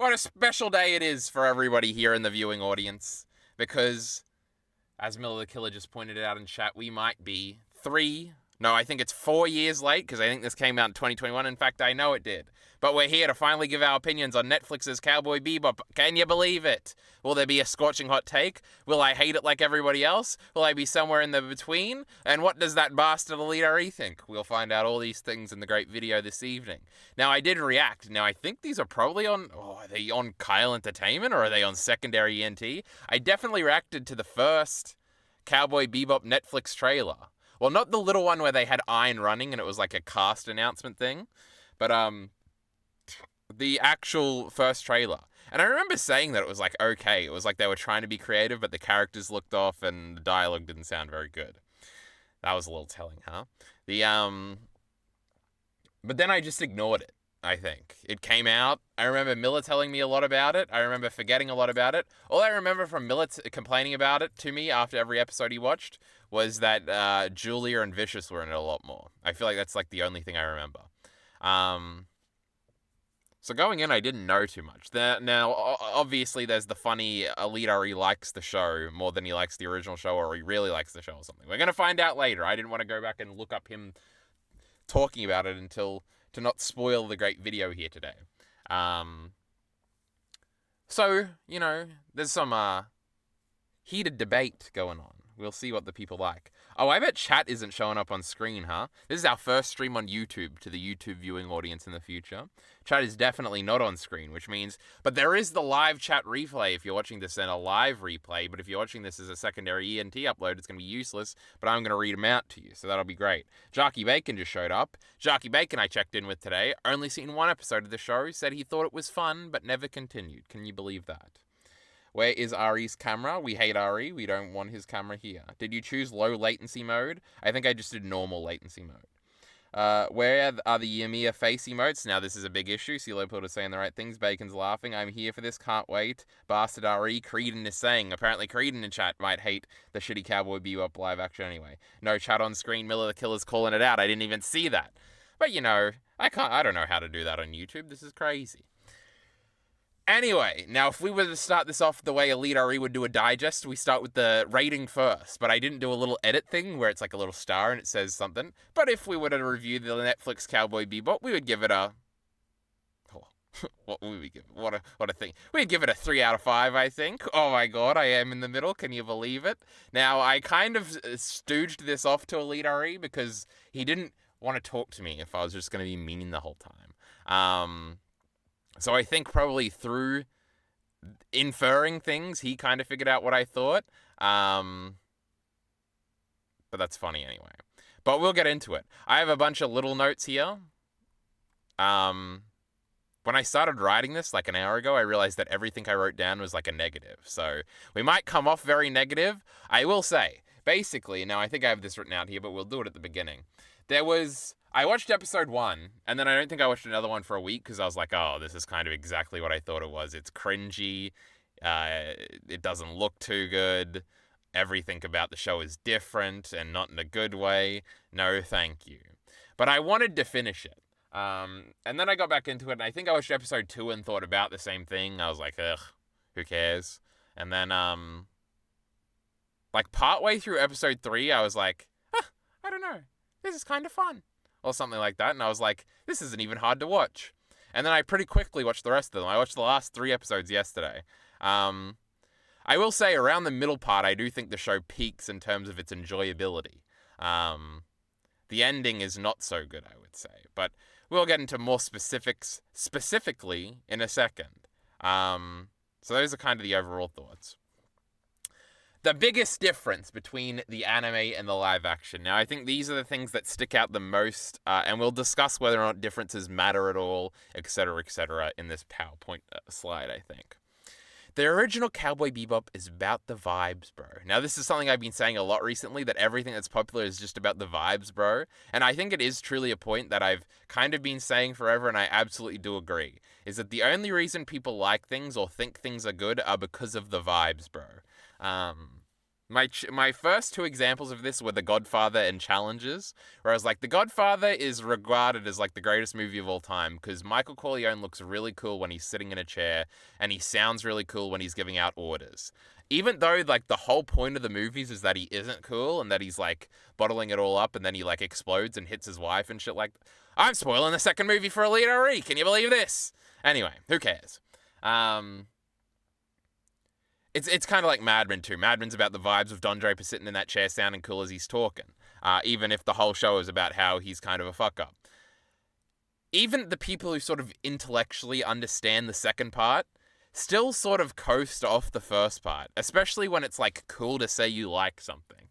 What a special day it is for everybody here in the viewing audience. Because, as Miller the Killer just pointed out in chat, we might be 4 years late, because I think this came out in 2021. In fact, I know it did. But we're here to finally give our opinions on Netflix's Cowboy Bebop. Can you believe it? Will there be a scorching hot take? Will I hate it like everybody else? Will I be somewhere in the between? And what does that bastard Elite RE think? We'll find out all these things in the great video this evening. Now, I did react. Now, I think these are probably on... are they on Kyle Entertainment, or are they on Secondary ENT? I definitely reacted to the first Cowboy Bebop Netflix trailer. Well, not the little one where they had Iron running and it was like a cast announcement thing, but the actual first trailer. And I remember saying that it was like okay. It was like they were trying to be creative, but the characters looked off and the dialogue didn't sound very good. That was a little telling, huh? But then I just ignored it. I think it came out. I remember Miller telling me a lot about it. I remember forgetting a lot about it. All I remember from Miller complaining about it to me after every episode he watched was that Julia and Vicious were in it a lot more. I feel like that's like the only thing I remember. So going in, I didn't know too much. Now, obviously, there's the funny Elite RE likes the show more than he likes the original show, or he really likes the show or something. We're going to find out later. I didn't want to go back and look up him talking about it to not spoil the great video here today. So, there's some heated debate going on. We'll see what the people like. Oh, I bet chat isn't showing up on screen, huh? This is our first stream on YouTube to the YouTube viewing audience in the future. Chat is definitely not on screen, which means... But there is the live chat replay if you're watching this in a live replay, but if you're watching this as a secondary ENT upload, it's going to be useless, but I'm going to read them out to you, so that'll be great. Jarky Bacon just showed up. Jarky Bacon I checked in with today, only seen one episode of the show, said he thought it was fun, but never continued. Can you believe that? Where is Ari's camera? We hate Ari. We don't want his camera here. Did you choose low latency mode? I think I just did normal latency mode. Where are the Yamiya face emotes? Now this is a big issue. See Leopold is saying the right things. Bacon's laughing. I'm here for this. Can't wait. Bastard Ari. Creedon is saying. Apparently Creedon in chat might hate the shitty Cowboy Bebop live action anyway. No chat on screen. Miller the Killer's calling it out. I didn't even see that. But I don't know how to do that on YouTube. This is crazy. Anyway, now if we were to start this off the way Elite RE would do a digest, we start with the rating first, but I didn't do a little edit thing where it's like a little star and it says something. But if we were to review the Netflix Cowboy Bebop, we would give it a... what would we give it? What a thing. We'd give it a 3 out of 5, I think. Oh my god, I am in the middle. Can you believe it? Now, I kind of stooged this off to Elite RE because he didn't want to talk to me if I was just going to be mean the whole time. So I think probably through inferring things, he kind of figured out what I thought. But that's funny anyway. But we'll get into it. I have a bunch of little notes here. When I started writing this like an hour ago, I realized that everything I wrote down was like a negative. So we might come off very negative. I will say, basically, now I think I have this written out here, but we'll do it at the beginning. I watched episode 1, and then I don't think I watched another one for a week because I was like, oh, this is kind of exactly what I thought it was. It's cringy. It doesn't look too good. Everything about the show is different and not in a good way. No, thank you. But I wanted to finish it. And then I got back into it, and I think I watched episode 2 and thought about the same thing. I was like, ugh, who cares? And then, partway through episode 3, I was like, I don't know. This is kind of fun. Or something like that, and I was like, this isn't even hard to watch. And then I pretty quickly watched the rest of them. I watched the last 3 episodes yesterday. I will say, around the middle part, I do think the show peaks in terms of its enjoyability. The ending is not so good, I would say. But we'll get into more specifics specifically in a second. So those are kind of the overall thoughts. The biggest difference between the anime and the live action. Now, I think these are the things that stick out the most, and we'll discuss whether or not differences matter at all, etc., in this PowerPoint slide, I think. The original Cowboy Bebop is about the vibes, bro. Now, this is something I've been saying a lot recently, that everything that's popular is just about the vibes, bro. And I think it is truly a point that I've kind of been saying forever, and I absolutely do agree, is that the only reason people like things or think things are good are because of the vibes, bro. My first two examples of this were The Godfather and Challenges, where I was like, The Godfather is regarded as like the greatest movie of all time because Michael Corleone looks really cool when he's sitting in a chair, and he sounds really cool when he's giving out orders. Even though like the whole point of the movies is that he isn't cool and that he's like bottling it all up and then he like explodes and hits his wife and shit like. I'm spoiling the second movie for Alita Ari. Can you believe this? Anyway, who cares? It's kind of like Mad Men too. Mad Men's about the vibes of Don Draper sitting in that chair sounding cool as he's talking, even if the whole show is about how he's kind of a fuck up. Even the people who sort of intellectually understand the second part still sort of coast off the first part, especially when it's like cool to say you like something.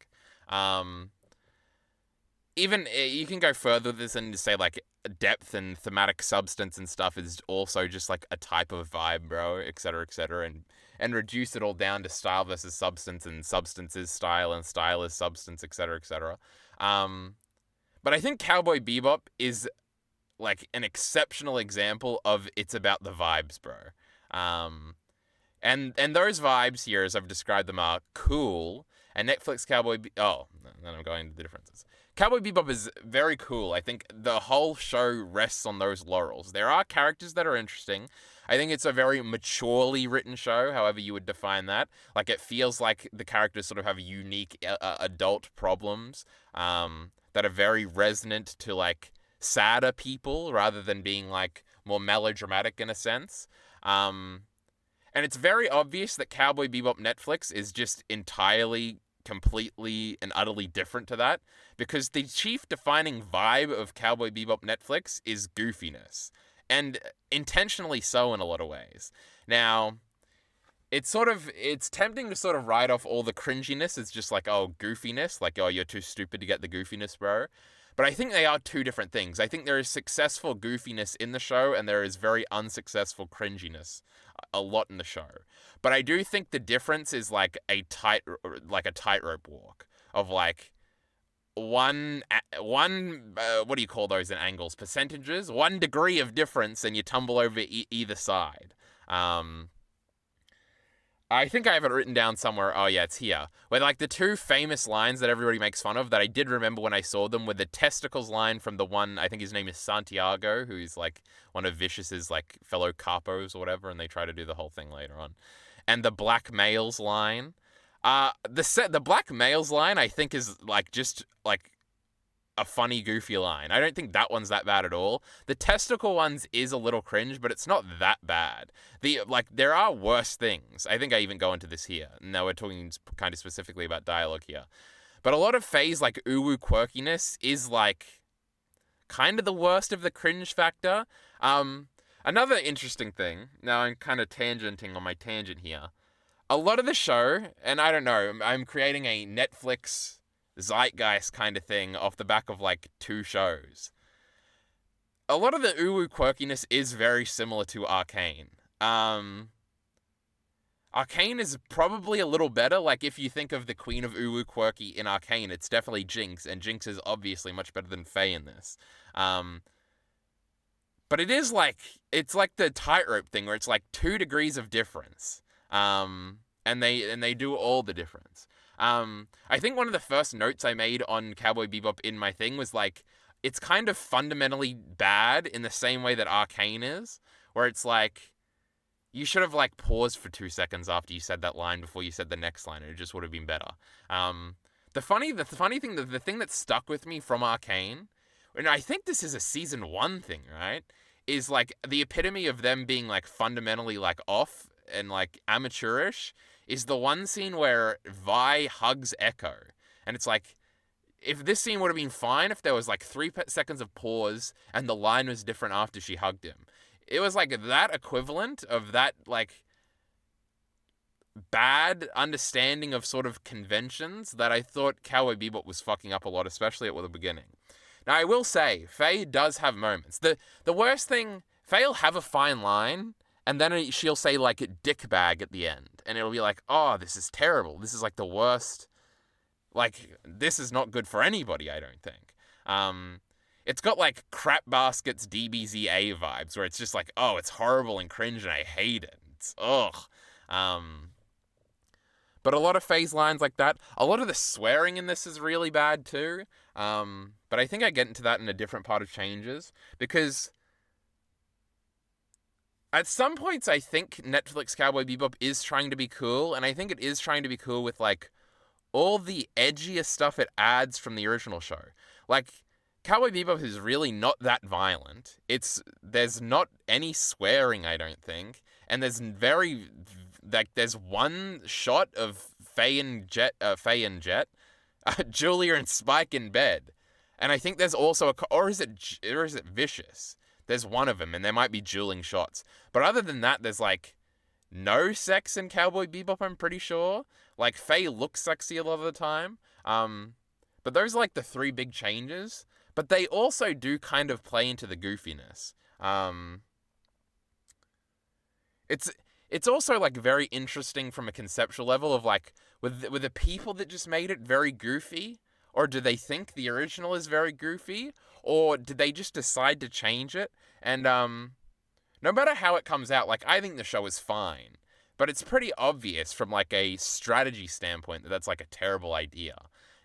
Even you can go further with this and say like depth and thematic substance and stuff is also just like a type of vibe, bro, etc., and reduce it all down to style versus substance, and substance is style and style is substance, etc. But I think Cowboy Bebop is like an exceptional example of it's about the vibes, bro. And those vibes here, as I've described them, are cool. And Netflix oh, then I'm going into the differences. Cowboy Bebop is very cool. I think the whole show rests on those laurels. There are characters that are interesting. I think it's a very maturely written show, however you would define that. Like, it feels like the characters sort of have unique adult problems that are very resonant to, like, sadder people rather than being, like, more melodramatic in a sense. And it's very obvious that Cowboy Bebop Netflix is just entirely, completely, and utterly different to that, because the chief defining vibe of Cowboy Bebop Netflix is goofiness, and intentionally so in a lot of ways. Now, it's tempting to sort of write off all the cringiness as just like, oh, goofiness, like, oh, you're too stupid to get the goofiness, bro. But I think they are two different things. I think there is successful goofiness in the show, and there is very unsuccessful cringiness a lot in the show. But I do think the difference is like a tightrope walk of like one what do you call those in angles? Percentages? 1 degree of difference, and you tumble over either side. I think I have it written down somewhere. Oh, yeah, it's here. Where, like, the two famous lines that everybody makes fun of that I did remember when I saw them were the testicles line from the one, I think his name is Santiago, who's, like, one of Vicious's, like, fellow capos or whatever, and they try to do the whole thing later on. And the black males line. The black males line, I think, is, like, just, like, a funny, goofy line. I don't think that one's that bad at all. The testicle ones is a little cringe, but it's not that bad. There are worse things. I think I even go into this here. Now we're talking kind of specifically about dialogue here. But a lot of Faye's, like, uwu quirkiness is, like, kind of the worst of the cringe factor. Another interesting thing, now I'm kind of tangenting on my tangent here. A lot of the show, and I don't know, I'm creating a Netflix zeitgeist kind of thing off the back of like 2 shows. A lot of the uwu quirkiness is very similar to Arcane. Arcane is probably a little better. Like, if you think of the queen of uwu quirky in Arcane, it's definitely Jinx, and Jinx is obviously much better than Faye in this. But it is like, it's like the tightrope thing where it's like 2 degrees of difference. And they do all the difference. I think one of the first notes I made on Cowboy Bebop in my thing was like, it's kind of fundamentally bad in the same way that Arcane is, where it's like, you should have like paused for 2 seconds after you said that line before you said the next line, and it just would have been better. The funny thing, the thing that stuck with me from Arcane, and I think this is a season 1 thing, right, is like the epitome of them being like fundamentally like off and like amateurish, is the one scene where Vi hugs Echo. And it's like, if this scene would have been fine if there was like 3 seconds of pause and the line was different after she hugged him. It was like that equivalent of that like bad understanding of sort of conventions that I thought Cowboy Bebop was fucking up a lot, especially at the beginning. Now, I will say, Faye does have moments. The worst thing, Faye'll have a fine line, and then she'll say, like, dick bag at the end. And it'll be like, oh, this is terrible. This is, like, the worst. Like, this is not good for anybody, I don't think. It's got, like, crap baskets DBZA vibes, where it's just like, oh, it's horrible and cringe, and I hate it. It's, ugh. But a lot of phase lines like that, a lot of the swearing in this is really bad too. But I think I get into that in a different part of Changes, because at some points I think Netflix Cowboy Bebop is trying to be cool, and I think it is trying to be cool with like all the edgier stuff it adds from the original show. Like, Cowboy Bebop is really not that violent. There's not any swearing, I don't think, and there's one shot of Faye and Jet, Julia and Spike in bed, and I think there's also or is it Vicious? There's one of them, and there might be dueling shots, but other than that, there's like no sex in Cowboy Bebop. I'm pretty sure. Like, Faye looks sexy a lot of the time. But those are like the three big changes. But they also do kind of play into the goofiness. It's also like very interesting from a conceptual level of like, were the people that just made it very goofy, or do they think the original is very goofy, or did they just decide to change it? And no matter how it comes out, like, I think the show is fine, but it's pretty obvious from like a strategy standpoint that that's like a terrible idea.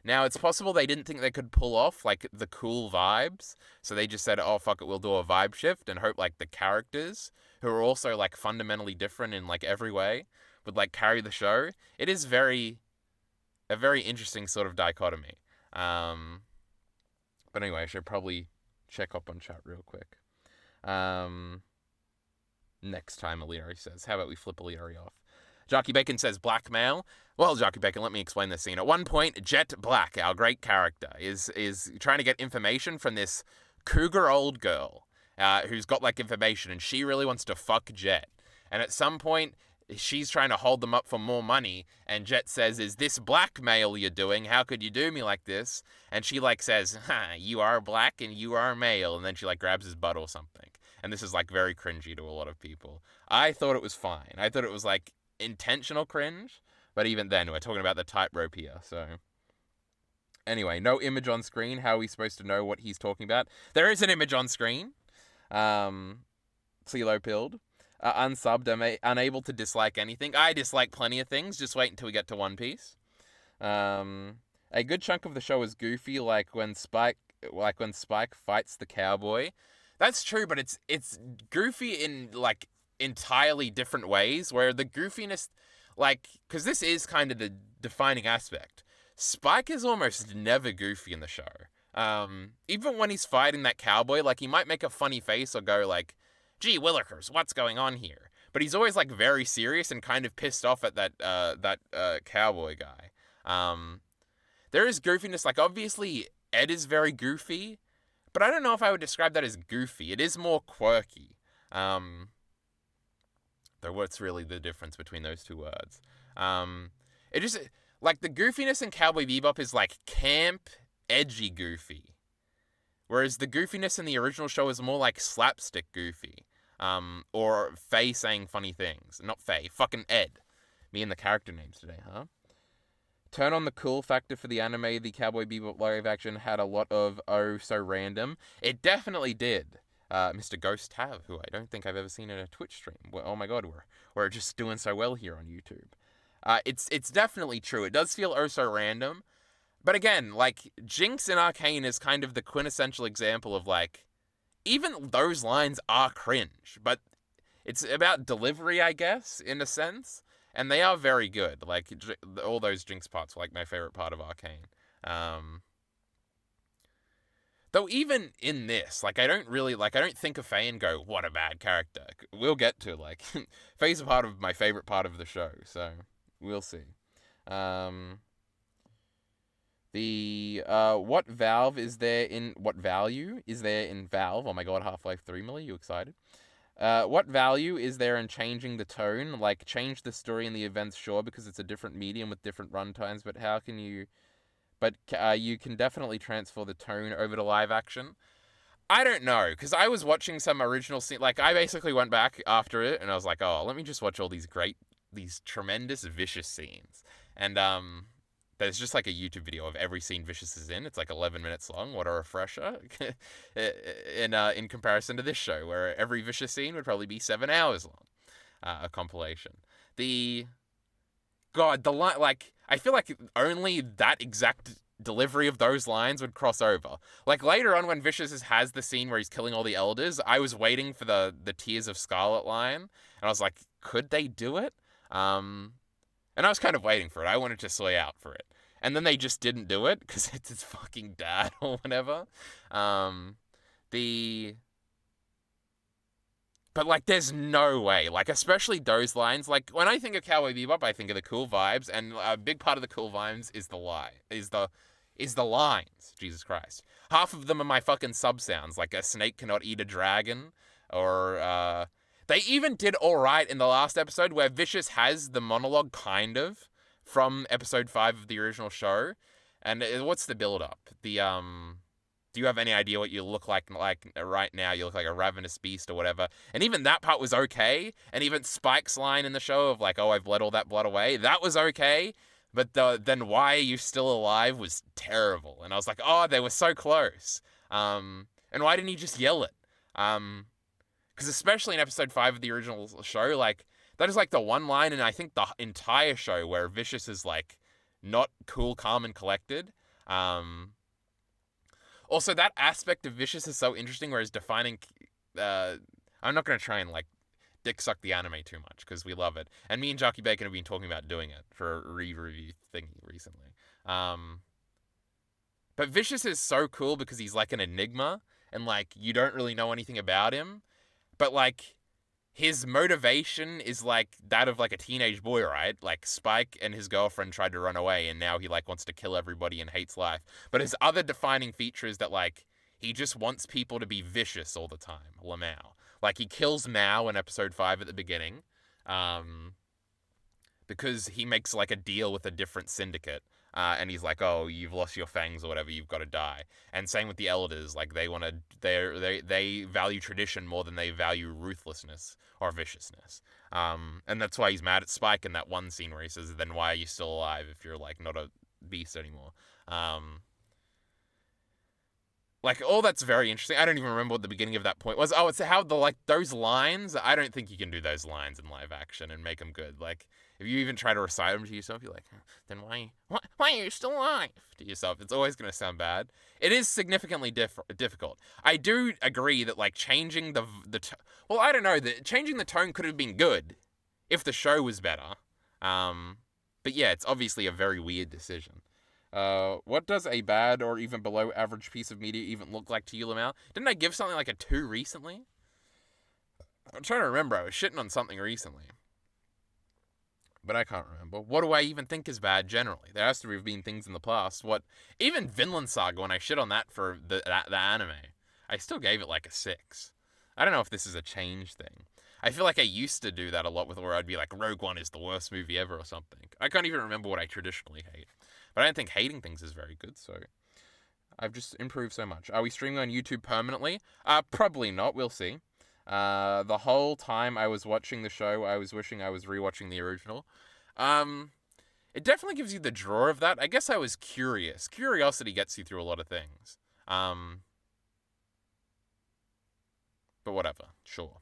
Now, it's possible they didn't think they could pull off like the cool vibes, so they just said, "Oh fuck it, we'll do a vibe shift," and hope like the characters, who are also like fundamentally different in like every way, would like carry the show. It is a very interesting sort of dichotomy. But anyway, I should probably check up on chat real quick. Next time, Aliari says, how about we flip Aliari off? Jockey Bacon says blackmail. Well, Jockey Bacon, let me explain this scene. At one point, Jet Black, our great character, is trying to get information from this cougar old girl who's got like information, and she really wants to fuck Jet. And at some point, she's trying to hold them up for more money, and Jet says, "Is this blackmail you're doing? How could you do me like this?" And she like says, "You are black and you are male," and then she like grabs his butt or something. And this is like very cringy to a lot of people. I thought it was fine. I thought it was like intentional cringe, but even then, we're talking about the tightrope here, so. Anyway, no image on screen. How are we supposed to know what he's talking about? There is an image on screen. CeeLo Pilled. Unsubbed, unable to dislike anything. I dislike plenty of things. Just wait until we get to One Piece. A good chunk of the show is goofy, like when Spike fights the cowboy. That's true, but it's goofy in like entirely different ways, where the goofiness, like, because this is kind of the defining aspect. Spike is almost never goofy in the show. Even when he's fighting that cowboy, like, he might make a funny face or go like, "Gee willikers, what's going on here?" But he's always like very serious and kind of pissed off at that cowboy guy. There is goofiness, like, obviously Ed is very goofy, but I don't know if I would describe that as goofy. It is more quirky. Though what's really the difference between those two words? It just, like, the goofiness in Cowboy Bebop is like camp, edgy goofy. Whereas the goofiness in the original show is more like slapstick goofy. Or Faye saying funny things. Not Faye, fucking Ed. Me and the character names today, huh? Turn on the cool factor for the anime. The Cowboy Bebop live action had a lot of oh so random. It definitely did. Mr. Ghost Tav, who I don't think I've ever seen in a Twitch stream. Well, oh my god, we're just doing so well here on YouTube. It's definitely true. It does feel oh so random. But again, like, Jinx in Arcane is kind of the quintessential example of, like, even those lines are cringe, but it's about delivery, I guess, in a sense. And they are very good. Like, all those Jinx parts were, like, my favorite part of Arcane. Though even in this, like, I don't think of Faye and go, what a bad character. We'll get to, like, Faye's a part of my favorite part of the show, so we'll see. What value is there in Valve? Oh my god, Half-Life 3, Millie, you excited? What value is there in changing the tone? Like, change the story and the events, sure, because it's a different medium with different runtimes, but how can you... But you can definitely transfer the tone over to live action. I don't know, because I was watching some original scene. Like, I basically went back after it, and I was like, oh, let me just watch all these tremendous Vicious scenes. And, there's just like a YouTube video of every scene Vicious is in. It's like 11 minutes long. What a refresher. in comparison to this show, where every Vicious scene would probably be 7 hours long. A compilation. God, the line, like, I feel like only that exact delivery of those lines would cross over. Like, later on when Vicious has the scene where he's killing all the elders, I was waiting for the Tears of Scarlet line, and I was like, could they do it? And I was kind of waiting for it. I wanted to soy out for it. And then they just didn't do it, because it's his fucking dad or whatever. The But, like, there's no way. Like, especially those lines. Like, when I think of Cowboy Bebop, I think of the cool vibes, and a big part of the cool vibes is the lines. Jesus Christ. Half of them are my fucking sub sounds, like a snake cannot eat a dragon, or they even did alright in the last episode where Vicious has the monologue, kind of, from episode 5 of the original show. And what's the build up? Do you have any idea what you look like right now? You look like a ravenous beast or whatever. And even that part was okay. And even Spike's line in the show of like, oh, I've let all that blood away, that was okay. But then why are you still alive was terrible. And I was like, oh, they were so close. And why didn't he just yell it? Because especially in episode 5 of the original show, like, that is like the one line in I think the entire show where Vicious is like not cool, calm, and collected. Also, that aspect of Vicious is so interesting, whereas defining... I'm not going to try and, like, dick suck the anime too much, because we love it. And me and Jockey Bacon have been talking about doing it for a re-review thingy recently. But Vicious is so cool because he's, like, an enigma, and, like, you don't really know anything about him. But, like, his motivation is, like, that of, like, a teenage boy, right? Like, Spike and his girlfriend tried to run away, and now he, like, wants to kill everybody and hates life. But his other defining feature is that, like, he just wants people to be vicious all the time, Lamau. Like, he kills Mao in episode 5 at the beginning, because he makes, like, a deal with a different syndicate. And he's like, oh, you've lost your fangs or whatever, you've got to die. And same with the elders, like, they value tradition more than they value ruthlessness or viciousness. And that's why he's mad at Spike in that one scene where he says, then why are you still alive if you're, like, not a beast anymore? Like, all that's very interesting. I don't even remember what the beginning of that point was. Oh, it's how those lines, I don't think you can do those lines in live action and make them good. Like, if you even try to recite them to yourself, you're like, then why are you still alive? To yourself, it's always going to sound bad. It is significantly difficult. I do agree that, like, changing well, I don't know, changing the tone could have been good if the show was better. But yeah, it's obviously a very weird decision. What does a bad or even below average piece of media even look like to you, Lamau? Didn't I give something like a 2 recently? I'm trying to remember. I was shitting on something recently, but I can't remember. What do I even think is bad generally? There has to have been things in the past. Even Vinland Saga, when I shit on that for the anime, I still gave it like a 6. I don't know if this is a change thing. I feel like I used to do that a lot with where I'd be like, Rogue One is the worst movie ever or something. I can't even remember what I traditionally hate. But I don't think hating things is very good, so I've just improved so much. Are we streaming on YouTube permanently? Probably not. We'll see. The whole time I was watching the show, I was wishing I was rewatching the original. It definitely gives you the draw of that. I guess I was curious. Curiosity gets you through a lot of things. But whatever. Sure.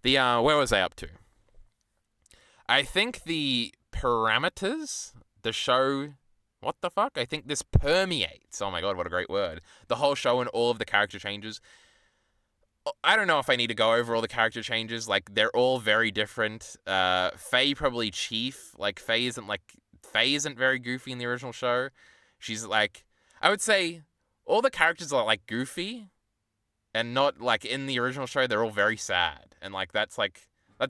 Where was I up to? I think the parameters, the show... What the fuck? I think this permeates. Oh my god, what a great word. The whole show and all of the character changes. I don't know if I need to go over all the character changes. Like, they're all very different. Faye probably chief. Like, Faye isn't very goofy in the original show. She's like... I would say all the characters are, like, goofy. And not, like, in the original show, they're all very sad. And, like, that's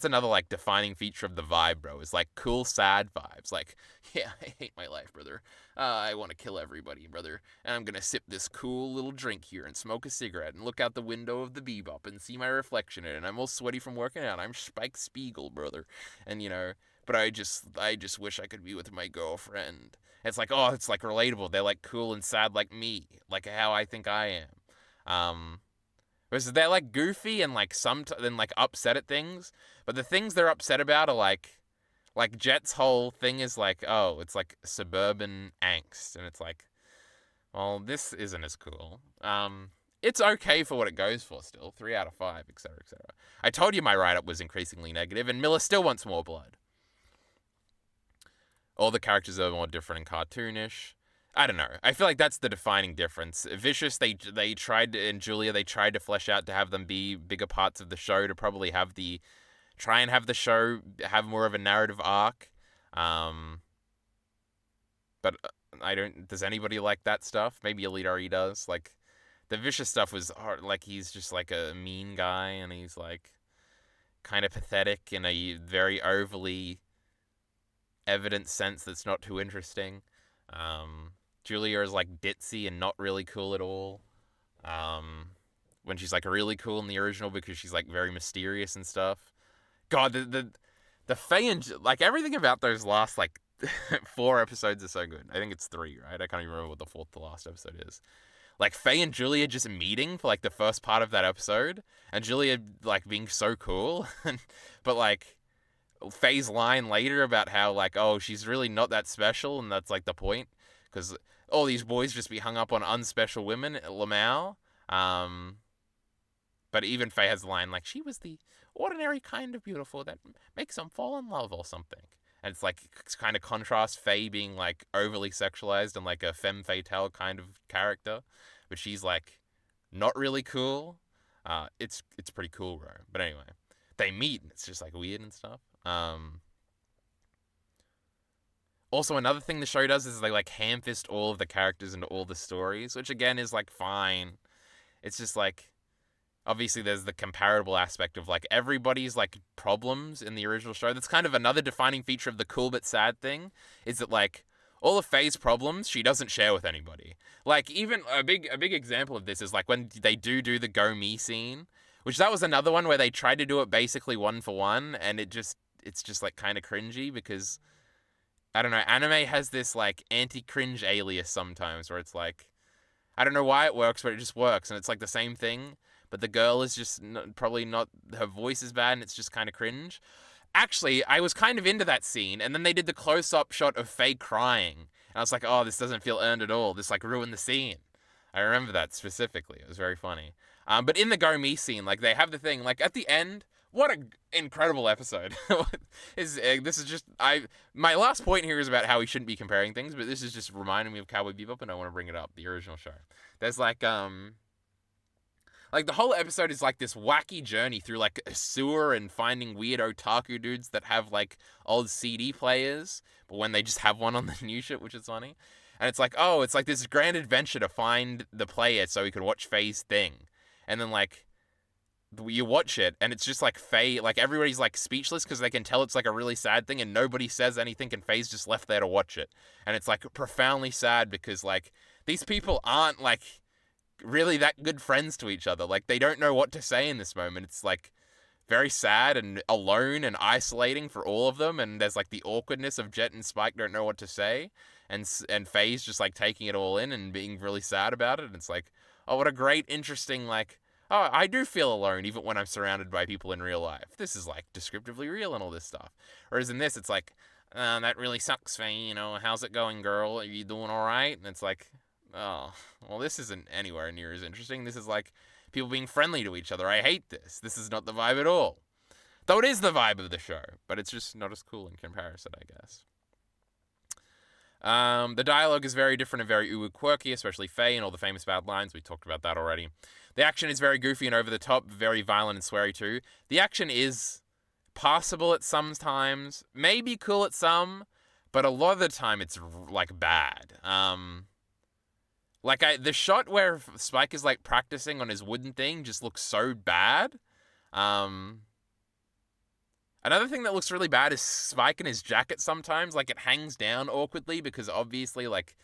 another, like, defining feature of the vibe, bro. Is, like, cool, sad vibes. Like, yeah, I hate my life, brother. I want to kill everybody, brother. And I'm gonna sip this cool little drink here and smoke a cigarette and look out the window of the Bebop and see my reflection in it. And I'm all sweaty from working out. I'm Spike Spiegel, brother. And, but I just wish I could be with my girlfriend. It's like, oh, it's, like, relatable. They're, like, cool and sad like me. Like how I think I am. Whereas they're, like, goofy and, like, then, like, upset at things. But the things they're upset about are, like Jet's whole thing is, like, oh, it's, like, suburban angst. And it's like, well, this isn't as cool. It's okay for what it goes for still. 3 out of 5, etc., etc. I told you my write-up was increasingly negative, and Miller still wants more blood. All the characters are more different and cartoonish. I don't know. I feel like that's the defining difference. Vicious, they tried and Julia, they tried to flesh out to have them be bigger parts of the show, to probably try and have the show have more of a narrative arc. But I don't. Does anybody like that stuff? Maybe Elite does. Like, the Vicious stuff was hard. Like, he's just like a mean guy, and he's like kind of pathetic in a very overly evident sense that's not too interesting. Julia is like ditzy and not really cool at all. When she's like really cool in the original because she's like very mysterious and stuff. God, the Faye and like everything about those last like 4 episodes are so good. I think it's 3, right? I can't even remember what the 4th to last episode is. Like Faye and Julia just meeting for like the first part of that episode, and Julia like being so cool, but like Faye's line later about how like, oh, she's really not that special, and that's like the point, because all these boys just be hung up on unspecial women at Lamau. But even Faye has the line like, she was the ordinary kind of beautiful that makes them fall in love or something. And it's like, it's kind of contrast Faye being like overly sexualized and like a femme fatale kind of character, but she's like not really cool. It's pretty cool, bro. But anyway, they meet and it's just like weird and stuff. Also, another thing the show does is they like ham-fist all of the characters into all the stories, which again is like fine. It's just like, obviously there's the comparable aspect of like everybody's like problems in the original show. That's kind of another defining feature of the cool but sad thing, is that like all of Faye's problems she doesn't share with anybody. Like, even a big example of this is like when they do the Go Me scene, which that was another one where they tried to do it basically 1-for-1, and it's just like kind of cringy because I don't know, anime has this like anti-cringe alias sometimes where it's like, I don't know why it works, but it just works, and it's like the same thing, but the girl is just probably not, her voice is bad, and it's just kind of cringe. Actually, I was kind of into that scene, and then they did the close-up shot of Faye crying, and I was like, oh, this doesn't feel earned at all. This like ruined the scene. I remember that specifically. It was very funny. But in the Go Me scene, like they have the thing, like at the end, what an incredible episode. This is just, my last point here is about how we shouldn't be comparing things, but this is just reminding me of Cowboy Bebop, and I want to bring it up, the original show. There's like the whole episode is like this wacky journey through like a sewer and finding weird otaku dudes that have like old CD players, but when they just have one on the new shit, which is funny. And it's like, oh, it's like this grand adventure to find the player so we can watch Faye's thing. And then like, you watch it and it's just like Faye, like everybody's like speechless because they can tell it's like a really sad thing and nobody says anything, and Faye's just left there to watch it. And it's like profoundly sad because like these people aren't like really that good friends to each other. Like they don't know what to say in this moment. It's like very sad and alone and isolating for all of them, and there's like the awkwardness of Jet and Spike don't know what to say, and Faye's just like taking it all in and being really sad about it. And it's like, oh, what a great interesting like, oh, I do feel alone even when I'm surrounded by people in real life. This is like descriptively real and all this stuff. Whereas in this, it's like, that really sucks, Faye, you know, how's it going, girl? Are you doing all right? And it's like, oh, well, this isn't anywhere near as interesting. This is like people being friendly to each other. I hate this. This is not the vibe at all. Though it is the vibe of the show, but it's just not as cool in comparison, I guess. The dialogue is very different and very quirky, especially Faye and all the famous bad lines. We talked about that already. The action is very goofy and over the top, very violent and sweary too. The action is passable at some times, maybe cool at some, but a lot of the time it's like bad. The shot where Spike is like practicing on his wooden thing just looks so bad. Another thing that looks really bad is Spike in his jacket sometimes. Like, it hangs down awkwardly because obviously, like,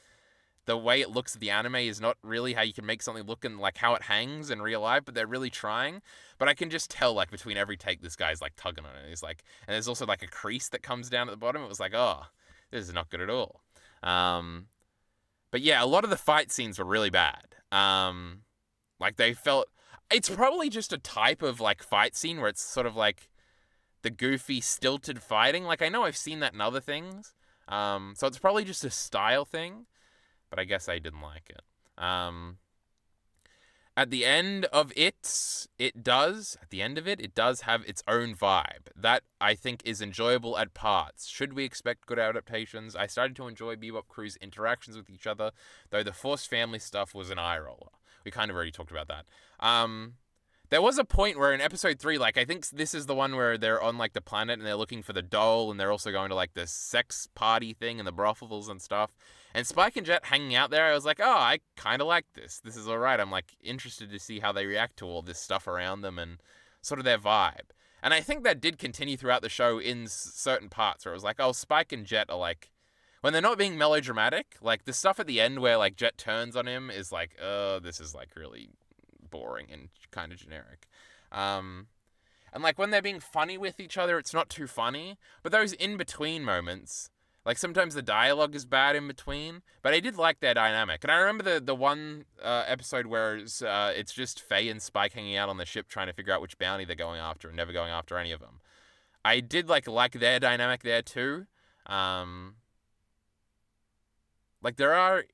the way it looks at the anime is not really how you can make something look and, like, how it hangs in real life, but they're really trying. But I can just tell, like, between every take, this guy's, like, tugging on it. He's like, and there's also, like, a crease that comes down at the bottom. It was like, oh, this is not good at all. But yeah, a lot of the fight scenes were really bad. Like, they felt, it's probably just a type of, like, fight scene where it's sort of, like, the goofy, stilted fighting. Like, I know I've seen that in other things. So it's probably just a style thing. But I guess I didn't like it. At the end of it, it does have its own vibe. That, I think, is enjoyable at parts. Should we expect good adaptations? I started to enjoy Bebop Crew's interactions with each other, though the forced family stuff was an eye roller. We kind of already talked about that. There was a point where in episode 3, like, I think this is the one where they're on, like, the planet and they're looking for the doll, and they're also going to, like, this sex party thing and the brothels and stuff. And Spike and Jet hanging out there, I was like, oh, I kind of like this. This is alright. I'm, like, interested to see how they react to all this stuff around them and sort of their vibe. And I think that did continue throughout the show in certain parts where it was like, oh, Spike and Jet are, like, when they're not being melodramatic, like, the stuff at the end where, like, Jet turns on him is like, this is, like, really boring and kind of generic. And, like, when they're being funny with each other, it's not too funny. But those in-between moments, like, sometimes the dialogue is bad in between, but I did like their dynamic. And I remember the one episode where it's just Faye and Spike hanging out on the ship trying to figure out which bounty they're going after and never going after any of them. I did, like their dynamic there, too. Like, the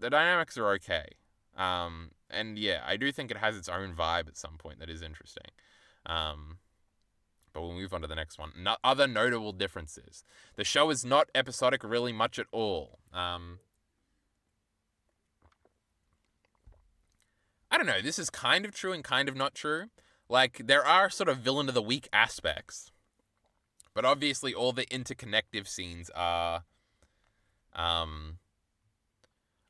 dynamics are okay. And yeah, I do think it has its own vibe at some point that is interesting. But we'll move on to the next one. Other notable differences. The show is not episodic really much at all. I don't know, this is kind of true and kind of not true. Like, there are sort of villain of the week aspects. But obviously all the interconnective scenes are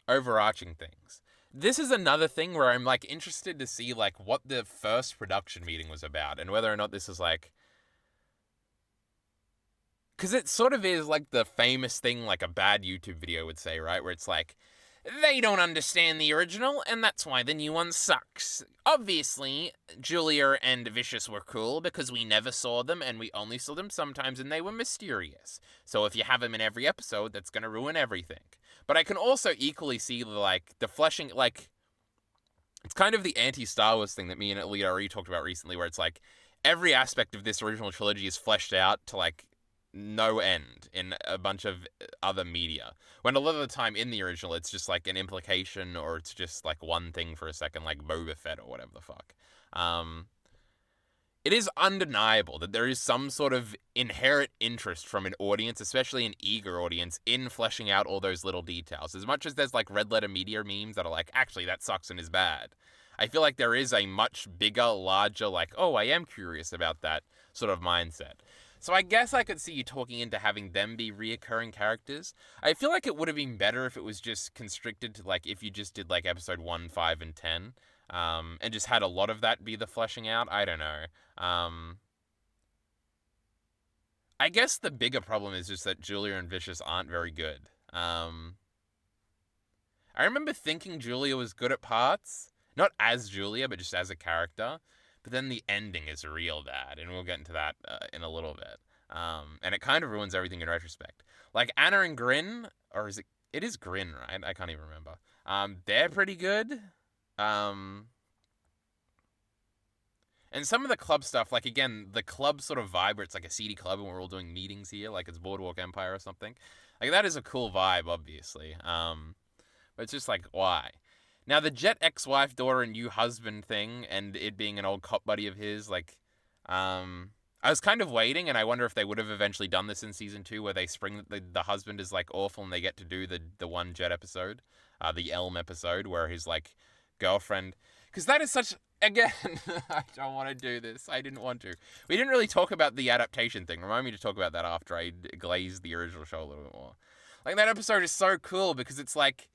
overarching things. This is another thing where I'm, like, interested to see, like, what the first production meeting was about and whether or not this is, like... Because it sort of is, like, the famous thing, like, a bad YouTube video would say, right? Where it's like, they don't understand the original, and that's why the new one sucks. Obviously, Julia and Vicious were cool because we never saw them, and we only saw them sometimes, and they were mysterious. So if you have them in every episode, that's going to ruin everything. But I can also equally see, like, the fleshing, like, it's kind of the anti-Star Wars thing that me and Alita already talked about recently, where it's like, every aspect of this original trilogy is fleshed out to, like, no end in a bunch of other media. When a lot of the time in the original, it's just, like, an implication, or it's just, like, one thing for a second, like Boba Fett or whatever the fuck. It is undeniable that there is some sort of inherent interest from an audience, especially an eager audience, in fleshing out all those little details. As much as there's, like, red letter media memes that are like, actually, that sucks and is bad, I feel like there is a much bigger, larger, like, oh, I am curious about that sort of mindset. So I guess I could see you talking into having them be reoccurring characters. I feel like it would have been better if it was just constricted to, like, if you just did, like, episode 1, 5, and 10. And just had a lot of that be the fleshing out. I don't know. I guess the bigger problem is just that Julia and Vicious aren't very good. I remember thinking Julia was good at parts. Not as Julia, but just as a character. But then the ending is real bad, and we'll get into that in a little bit. And it kind of ruins everything in retrospect. Like, Anna and Grin, or is it... It is Grin, right? I can't even remember. They're pretty good. And some of the club stuff, like, again, the club sort of vibe where it's like a seedy club and we're all doing meetings here, like it's Boardwalk Empire or something. Like, that is a cool vibe, obviously. But it's just like, why? Now, the Jet ex-wife, daughter, and new husband thing, and it being an old cop buddy of his, like, I was kind of waiting, and I wonder if they would have eventually done this in season 2, where they spring the husband is, like, awful, and they get to do the one Jet episode, the Elm episode, where his, like, girlfriend... Because that is such... Again, I don't want to do this. I didn't want to. We didn't really talk about the adaptation thing. Remind me to talk about that after I glaze the original show a little bit more. Like, that episode is so cool, because it's like...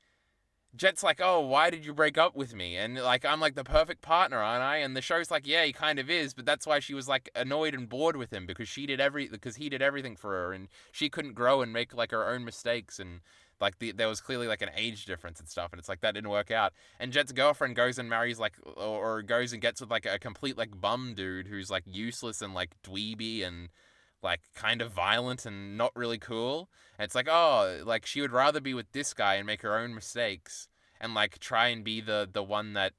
Jet's like, oh, why did you break up with me? And, like, I'm, like, the perfect partner, aren't I? And the show's like, yeah, he kind of is, but that's why she was, like, annoyed and bored with him, because he did everything for her, and she couldn't grow and make, like, her own mistakes, and, like, there was clearly, like, an age difference and stuff, and it's like, that didn't work out. And Jet's girlfriend goes and marries, like, or goes and gets with, like, a complete, like, bum dude who's, like, useless and, like, dweeby and, like, kind of violent and not really cool. And it's like, oh, like, she would rather be with this guy and make her own mistakes and, like, try and be the one that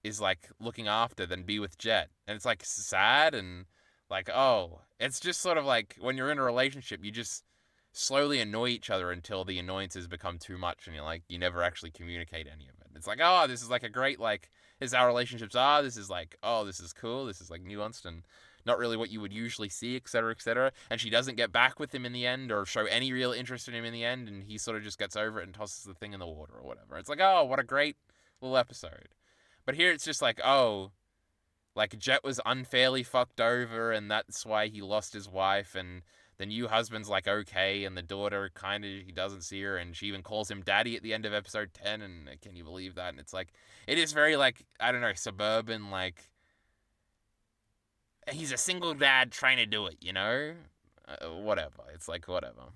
is, like, looking after than be with Jet. And it's, like, sad and, like, oh, it's just sort of like, when you're in a relationship, you just slowly annoy each other until the annoyances become too much and you're like, you never actually communicate any of it. It's like, oh, this is, like, a great, like, This is how relationships are. This is like, oh, this is cool. This is like nuanced and not really what you would usually see, etc., etc. And she doesn't get back with him in the end or show any real interest in him in the end, and he sort of just gets over it and tosses the thing in the water or whatever. It's like, oh, what a great little episode. But here it's just like, oh, like Jet was unfairly fucked over, and that's why he lost his wife, and the new husband's like okay, and the daughter kind of, he doesn't see her, and she even calls him daddy at the end of episode 10, and can you believe that? And it's like, it is very like, I don't know, suburban, like, he's a single dad trying to do it, you know? Whatever. It's like, whatever.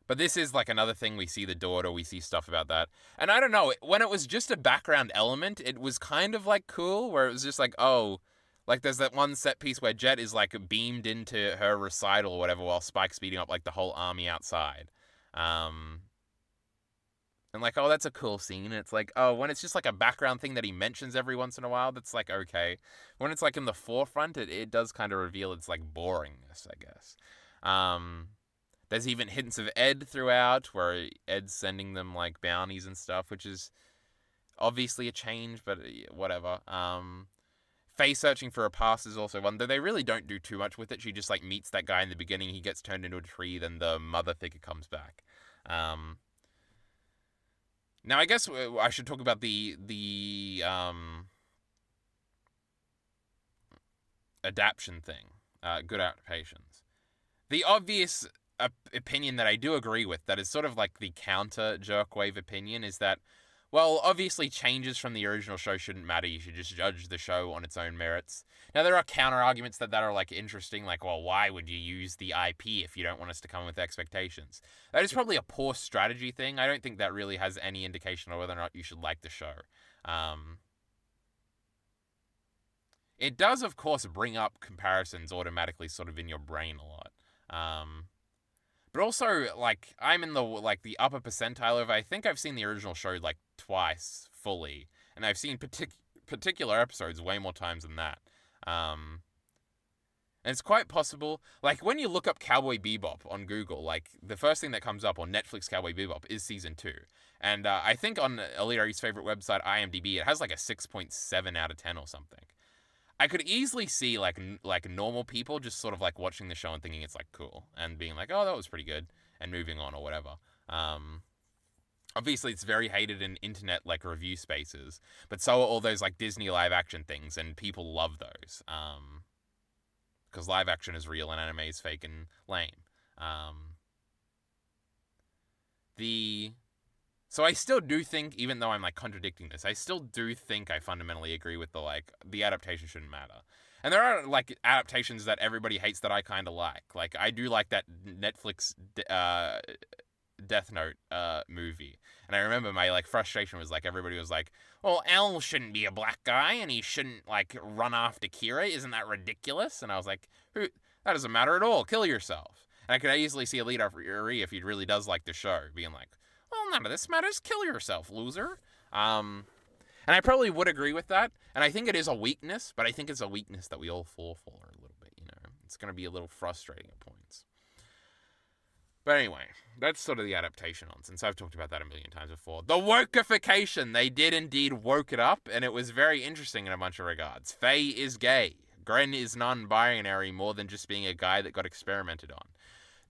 But this is like another thing. We see the daughter, we see stuff about that. And I don't know, when it was just a background element, it was kind of like cool, where it was just like, oh, like there's that one set piece where Jet is like beamed into her recital or whatever while Spike's beating up like the whole army outside. And like, oh, that's a cool scene. And it's like, oh, when it's just like a background thing that he mentions every once in a while, that's like, okay. When it's like in the forefront, it does kind of reveal its like boringness, I guess. There's even hints of Ed throughout, where Ed's sending them like bounties and stuff, which is obviously a change, but whatever. Faye searching for a past is also one, though they really don't do too much with it. She just like meets that guy in the beginning, he gets turned into a tree, then the mother figure comes back. Now I guess I should talk about the adaptation thing. Good adaptations. The obvious opinion that I do agree with, that is sort of like the counter jerkwave opinion, is that, well, obviously changes from the original show shouldn't matter. You should just judge the show on its own merits. Now, there are counter arguments that are like interesting, like, well, why would you use the IP if you don't want us to come with expectations? That is probably a poor strategy thing. I don't think that really has any indication of whether or not you should like the show. It does, of course, bring up comparisons automatically sort of in your brain a lot. But also, like, I'm in the upper percentile of, I think I've seen the original show, like, twice, fully. And I've seen particular episodes way more times than that. And it's quite possible, like, when you look up Cowboy Bebop on Google, like, the first thing that comes up on Netflix Cowboy Bebop is Season 2. And I think on Elitari's favorite website, IMDb, it has, like, a 6.7 out of 10 or something. I could easily see like normal people just sort of like watching the show and thinking it's like cool and being like, oh, that was pretty good, and moving on or whatever. Obviously it's very hated in internet like review spaces, but so are all those like Disney live action things, and people love those because live action is real and anime is fake and lame. So I still do think, even though I'm like contradicting this, I still do think I fundamentally agree with the adaptation shouldn't matter. And there are like adaptations that everybody hates that I kind of like. Like I do like that Netflix Death Note movie. And I remember my like frustration was like everybody was like, "Well, L shouldn't be a black guy and he shouldn't like run after Kira. Isn't that ridiculous?" And I was like, "That doesn't matter at all. Kill yourself." And I could easily see Alita Uri, if he really does like the show, being like, well, none of this matters. Kill yourself, loser. And I probably would agree with that. And I think it is a weakness, but I think it's a weakness that we all fall for a little bit, you know. It's going to be a little frustrating at points. But anyway, that's sort of the adaptation nonsense. I've talked about that a million times before. The wokeification. They did indeed woke it up, and it was very interesting in a bunch of regards. Faye is gay. Gren is non-binary, more than just being a guy that got experimented on.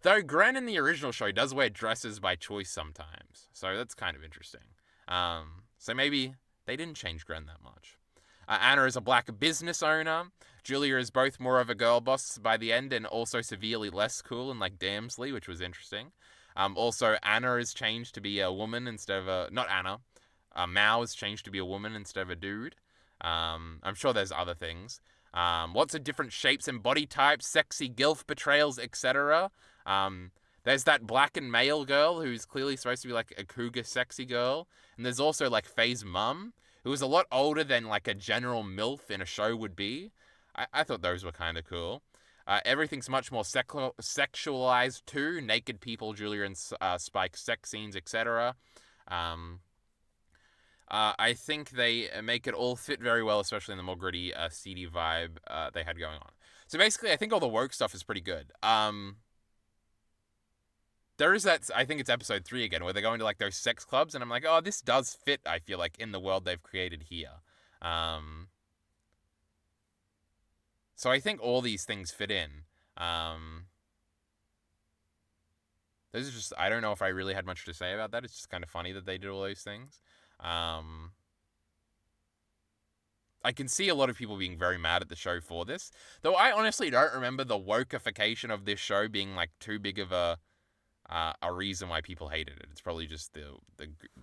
Though Gren in the original show does wear dresses by choice sometimes. So that's kind of interesting. So maybe they didn't change Gren that much. Anna is a black business owner. Julia is both more of a girl boss by the end and also severely less cool and like Damsley, which was interesting. Also, Anna is changed to be a woman instead of a... Not Anna. Mao is changed to be a woman instead of a dude. I'm sure there's other things. Lots of different shapes and body types, sexy gilf betrayals, etc. There's that black and male girl who's clearly supposed to be like a cougar sexy girl. And there's also like Faye's mum, who is a lot older than like a general MILF in a show would be. I thought those were kind of cool. Everything's much more sexualized too. Naked people, Julia and Spike sex scenes, etc. I think they make it all fit very well, especially in the more gritty, seedy vibe they had going on. So basically, I think all the woke stuff is pretty good. there is that, I think it's episode 3 again, where they're going to like those sex clubs, and I'm like, oh, this does fit, I feel like, in the world they've created here. So I think all these things fit in. Those are just, I don't know if I really had much to say about that. It's just kind of funny that they did all those things. I can see a lot of people being very mad at the show for this, though I honestly don't remember the wokeification of this show being like too big of a reason why people hated it. It's probably just the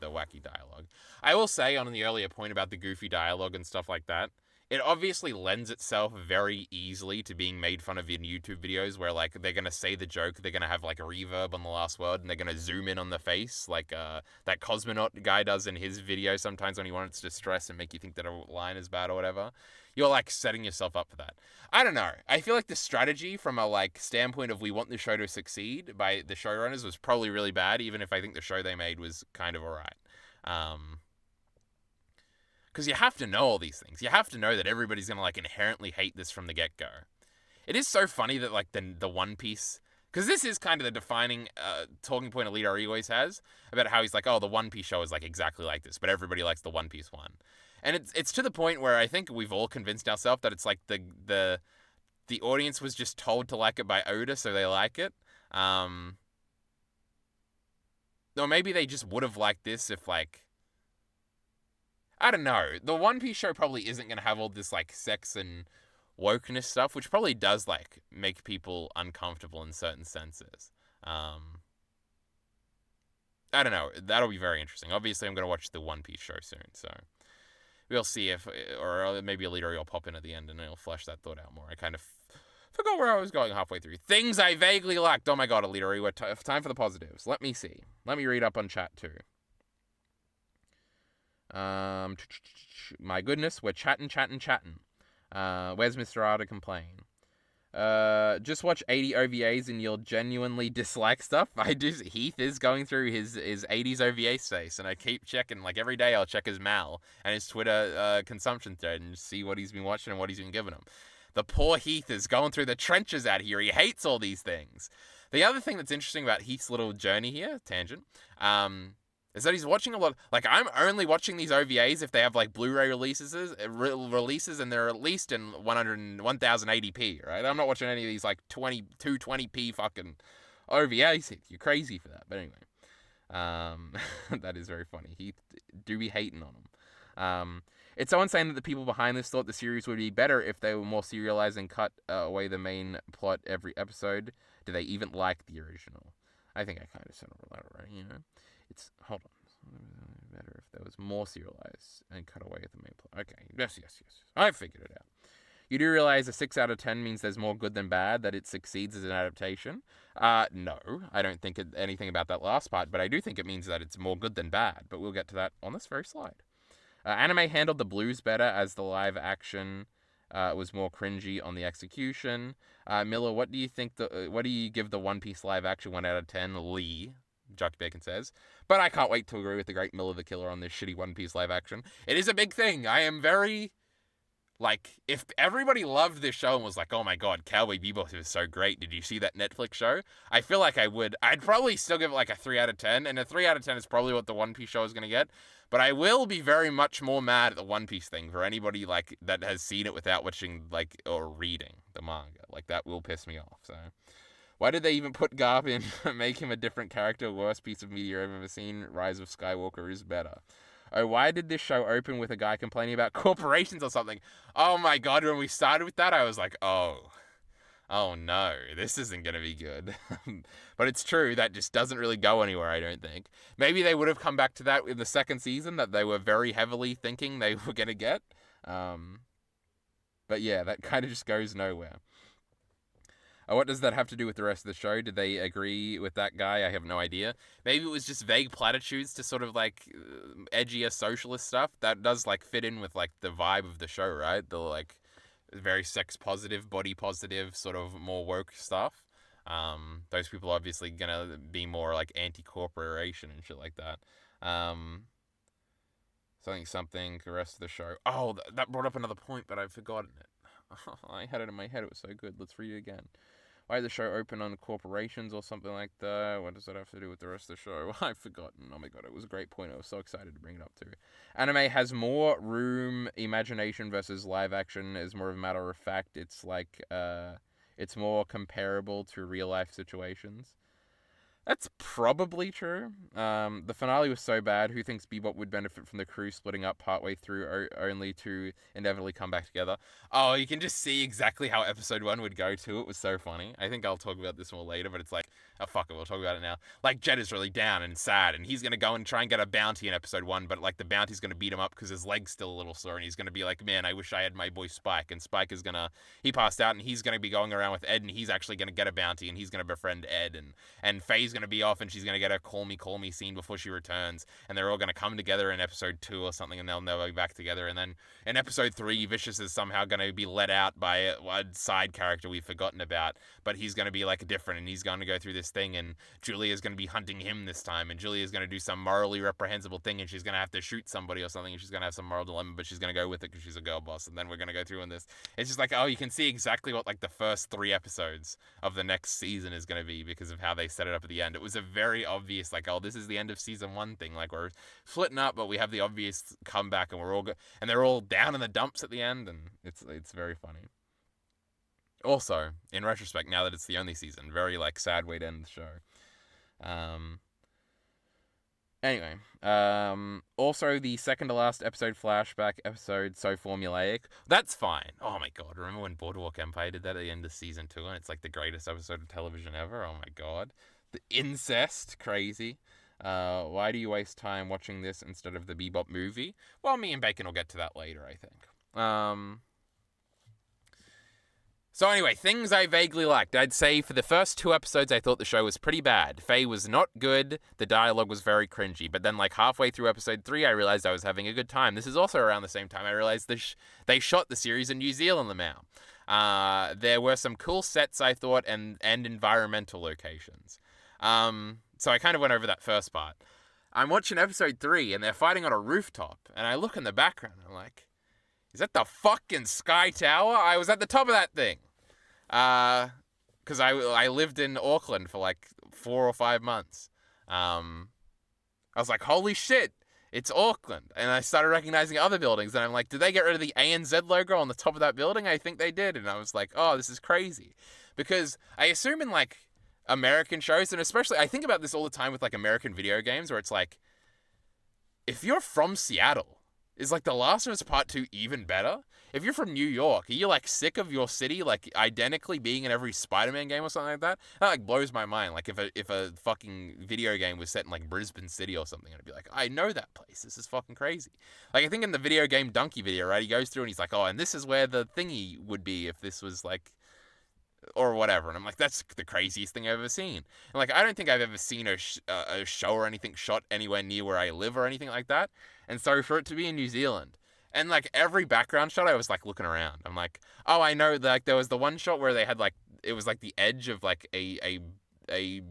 wacky dialogue. I will say on the earlier point about the goofy dialogue and stuff like that, it obviously lends itself very easily to being made fun of in YouTube videos where like they're gonna say the joke, they're gonna have like a reverb on the last word, and they're gonna zoom in on the face like that cosmonaut guy does in his video sometimes when he wants to stress and make you think that a line is bad or whatever. You're like setting yourself up for that. I don't know. I feel like the strategy from a like standpoint of we want the show to succeed by the showrunners was probably really bad, even if I think the show they made was kind of alright. Because you have to know all these things. You have to know that everybody's gonna like inherently hate this from the get-go. It is so funny that like the One Piece, because this is kind of the defining talking point Elite always has about how he's like, oh, the One Piece show is like exactly like this, but everybody likes the One Piece one. And it's to the point where I think we've all convinced ourselves that it's like the audience was just told to like it by Oda, so they like it. Or maybe they just would have liked this if like, I don't know. The One Piece show probably isn't going to have all this like sex and wokeness stuff, which probably does like make people uncomfortable in certain senses. I don't know. That'll be very interesting. Obviously, I'm going to watch the One Piece show soon, so we'll see if, or maybe a leader will pop in at the end and it'll flesh that thought out more. I kind of forgot where I was going halfway through. Things I vaguely liked. Oh my god, Alita, we're time for the positives. Let me see. Let me read up on chat too. My goodness, we're chatting. Where's Mr. R to complain? Just watch 80 OVAs and you'll genuinely dislike stuff. Heath is going through his 80s OVA space, and I keep checking, like every day I'll check his Mal and his Twitter consumption thread and see what he's been watching and what he's been giving him. The poor Heath is going through the trenches out here. He hates all these things. The other thing that's interesting about Heath's little journey here, tangent, is that he's watching a lot. Like, I'm only watching these OVAs if they have like Blu-ray releases and they're at least in 1080p, right? I'm not watching any of these like 220p fucking OVAs. You're crazy for that. But anyway, that is very funny. He do be hating on him. It's so insane that the people behind this thought the series would be better if they were more serialized and cut away the main plot every episode. Do they even like the original? I think I kind of said all that already, you know? It's, hold on, better if there was more serialized and cut away at the main plot. Okay, yes. I figured it out. You do realize a 6 out of 10 means there's more good than bad, that it succeeds as an adaptation? No, I don't think anything about that last part, but I do think it means that it's more good than bad, but we'll get to that on this very slide. Anime handled the blues better as the live action was more cringy on the execution. Miller, what do you think? What do you give the One Piece live action 1 out of 10? Lee, Jock Bacon says. But I can't wait to agree with the great Miller the Killer on this shitty One Piece live action. It is a big thing. I am very, like, if everybody loved this show and was like, oh my god, Cowboy Bebop is so great, did you see that Netflix show? I feel like I would. I'd probably still give it like a 3 out of 10, and a 3 out of 10 is probably what the One Piece show is going to get. But I will be very much more mad at the One Piece thing for anybody like that has seen it without watching like or reading the manga. Like, that will piss me off. So why did they even put Garp in? Make him a different character? Worst piece of media I've ever seen. Rise of Skywalker is better. Oh, why did this show open with a guy complaining about corporations or something? Oh my god, when we started with that, I was like, oh no, this isn't going to be good. But it's true, that just doesn't really go anywhere, I don't think. Maybe they would have come back to that in the second season, that they were very heavily thinking they were going to get. But yeah, that kind of just goes nowhere. What does that have to do with the rest of the show? Did they agree with that guy? I have no idea. Maybe it was just vague platitudes to sort of like edgier socialist stuff. That does like fit in with like the vibe of the show, right? The like very sex positive, body positive, sort of more woke stuff. Those people are obviously gonna be more like anti-corporation and shit like that. Something, the rest of the show. Oh, that brought up another point, but I've forgotten it. I had it in my head. It was so good. Let's read it again. Why did the show open on corporations or something like that? What does that have to do with the rest of the show? I've forgotten. Oh my god, it was a great point. I was so excited to bring it up too. Anime has more room, imagination versus live action is more of a matter of fact. It's like, it's more comparable to real life situations. That's probably true. The finale was so bad. Who thinks Bebop would benefit from the crew splitting up partway through, only to inevitably come back together? Oh, you can just see exactly how episode 1 would go too. It was so funny. I think I'll talk about this more later, but it's like, oh fuck it, we'll talk about it now. Like, Jed is really down and sad, and he's gonna go and try and get a bounty in episode 1, but like the bounty's gonna beat him up because his leg's still a little sore, and he's gonna be like, man, I wish I had my boy Spike, and Spike is gonna, he passed out, and he's gonna be going around with Ed, and he's actually gonna get a bounty, and he's gonna befriend Ed, and Faye's gonna be off, and she's gonna get a call me scene before she returns, and they're all gonna come together in episode 2 or something, and they'll never be back together. And then in episode 3, Vicious is somehow gonna be let out by a side character we've forgotten about, but he's gonna be like different, and he's gonna go through this thing, and Julia's gonna be hunting him this time, and Julia's gonna do some morally reprehensible thing, and she's gonna have to shoot somebody or something, and she's gonna have some moral dilemma, but she's gonna go with it because she's a girl boss. And then we're gonna go through in this. It's just like, oh, you can see exactly what like the first 3 episodes of the next season is gonna be because of how they set it up at the end. It was a very obvious, like, oh, this is the end of season 1 thing. Like, we're splitting up, but we have the obvious comeback, and we're all and they're all down in the dumps at the end, and it's very funny. Also, in retrospect, now that it's the only season, very like sad way to end the show. Anyway, also the second to last episode flashback episode, so formulaic. That's fine. Oh my god, remember when Boardwalk Empire did that at the end of season 2, and it's like the greatest episode of television ever? Oh my god. The incest, crazy. Why do you waste time watching this instead of the Bebop movie? Well, me and Bacon will get to that later, I think. So anyway, things I vaguely liked. I'd say for the first 2 episodes, I thought the show was pretty bad. Faye was not good. The dialogue was very cringy. But then like halfway through episode 3, I realized I was having a good time. This is also around the same time I realized they shot the series in New Zealand, Lamau. There were some cool sets, I thought, and environmental locations. So I kind of went over that first part. I'm watching episode 3, and they're fighting on a rooftop. And I look in the background, and I'm like, is that the fucking Sky Tower? I was at the top of that thing. Because I lived in Auckland for like 4 or 5 months. I was like, holy shit, it's Auckland. And I started recognizing other buildings, and I'm like, did they get rid of the ANZ logo on the top of that building? I think they did. And I was like, oh, this is crazy. Because I assume in like American shows, and especially I think about this all the time with like American video games, where it's like, if you're from Seattle, is like The Last of Us Part 2 even better? If you're from New York, are you like sick of your city like identically being in every Spider-Man game or something like that? That like blows my mind. Like if a fucking video game was set in like Brisbane City or something, I'd be like, I know that place. This is fucking crazy. Like I think in the video game Donkey video, right? He goes through and he's like, oh, and this is where the thingy would be if this was like, or whatever. And I'm like, that's the craziest thing I've ever seen. And like, I don't think I've ever seen a show or anything shot anywhere near where I live or anything like that. And so for it to be in New Zealand, and like every background shot, I was like looking around. I'm like, oh, I know. Like there was the one shot where they had like, it was like the edge of like a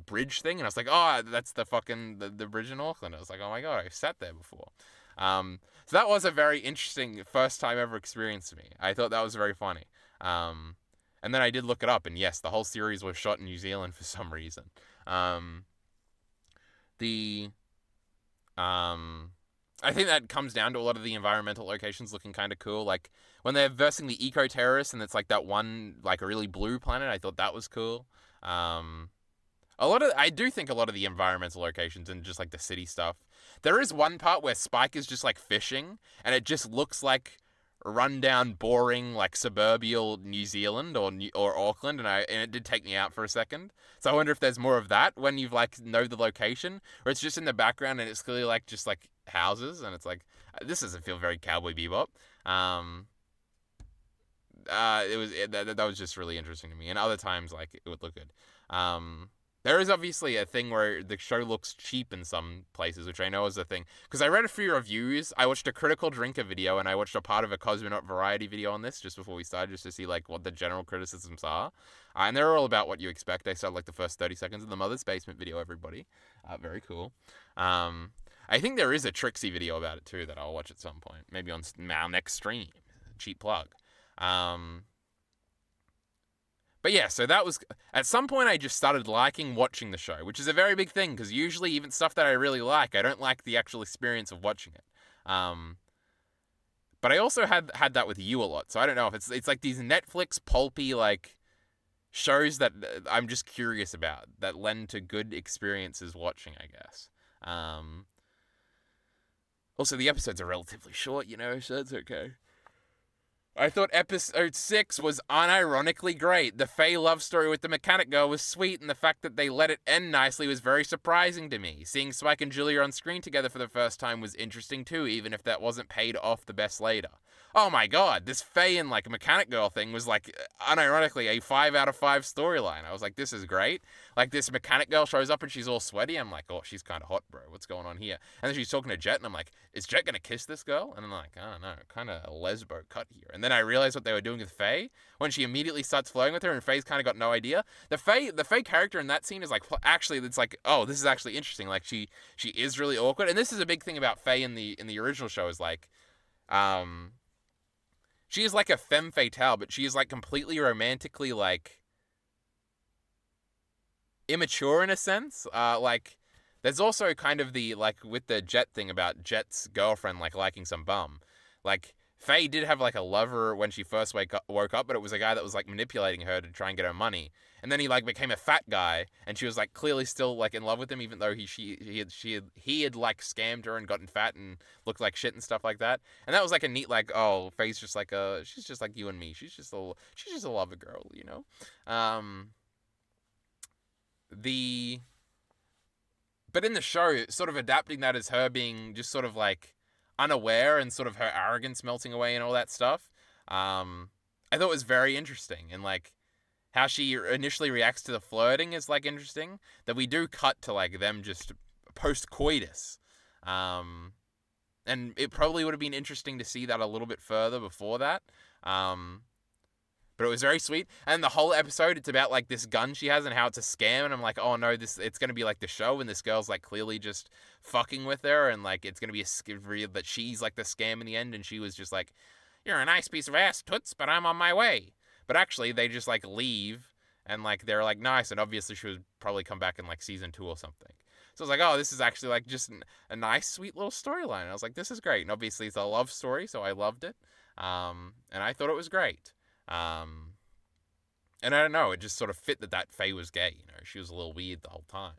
bridge thing, and I was like, oh, that's the fucking the bridge in Auckland. I was like, oh my god, I've sat there before. So that was a very interesting first time ever experience for me. I thought that was very funny. And then I did look it up, and yes, the whole series was shot in New Zealand for some reason. I think that comes down to a lot of the environmental locations looking kind of cool. Like when they're versing the eco-terrorists, and it's like that one, like a really blue planet. I thought that was cool. I do think a lot of the environmental locations and just like the city stuff. There is one part where Spike is just like fishing, and it just looks like rundown, boring, like suburbial New Zealand or Auckland, and it did take me out for a second. So I wonder if there's more of that when you've like know the location, or it's just in the background and it's clearly like just like houses, and it's like this doesn't feel very Cowboy Bebop. That was just really interesting to me, and other times like it would look good. There is obviously a thing where the show looks cheap in some places, which I know is a thing. Because I read a few reviews, I watched a Critical Drinker video, and I watched a part of a Cosmonaut Variety video on this just before we started, just to see like what the general criticisms are. And they're all about what you expect. They started like the first 30 seconds of the Mother's Basement video, everybody. Very cool. I think there is a Trixie video about it too that I'll watch at some point. Maybe on our next stream. Cheap plug. But yeah, so that was at some point I just started liking watching the show, which is a very big thing because usually even stuff that I really like, I don't like the actual experience of watching it. But I also had that with you a lot, so I don't know if it's like these Netflix pulpy like shows that I'm just curious about that lend to good experiences watching, I guess. Also, the episodes are relatively short, so that's okay. I thought episode 6 was unironically great. The Faye love story with the mechanic girl was sweet, and the fact that they let it end nicely was very surprising to me. Seeing Spike and Julia on screen together for the first time was interesting too, even if that wasn't paid off the best later. Oh my god, this Faye and like mechanic girl thing was like unironically a 5 out of 5 storyline. I was like, this is great. Like this mechanic girl shows up and she's all sweaty. I'm like, oh, she's kind of hot, bro. What's going on here? And then she's talking to Jet, and I'm like, is Jet gonna kiss this girl? And I'm like, I don't know, kind of a lesbo cut here. And then I realized what they were doing with Faye when she immediately starts flirting with her, and Faye's kind of got no idea. The Faye character in that scene is like, actually, it's like, oh, this is actually interesting. Like she is really awkward, and this is a big thing about Faye in the original show is like, she is like a femme fatale, but she is like completely romantically like immature in a sense. Like there's also kind of the like with the Jet thing about Jet's girlfriend like liking some bum. Like Faye did have like a lover when she first woke up, but it was a guy that was like manipulating her to try and get her money. And then he like became a fat guy, and she was like clearly still like in love with him, even though he had like scammed her and gotten fat and looked like shit and stuff like that. And that was like a neat like, oh, Faye's just like she's just like you and me. She's just a lover girl, But in the show, sort of adapting that as her being just sort of like unaware and sort of her arrogance melting away and all that stuff, I thought was very interesting. And like how she initially reacts to the flirting is like interesting. That we do cut to like them just post coitus, and it probably would have been interesting to see that a little bit further before that. But it was very sweet. And the whole episode, it's about like this gun she has and how it's a scam. And I'm like, oh no, it's going to be like the show. And this girl's like clearly just fucking with her. And like, it's going to be a reveal that she's like the scam in the end. And she was just like, you're a nice piece of ass, toots, but I'm on my way. But actually, they just like leave. And like, they're like nice. And obviously she would probably come back in like season 2 or something. So I was like, oh, this is actually like just a nice, sweet little storyline. And I was like, this is great. And obviously it's a love story. So I loved it. And I thought it was great. And I don't know, it just sort of fit that Faye was gay, she was a little weird the whole time.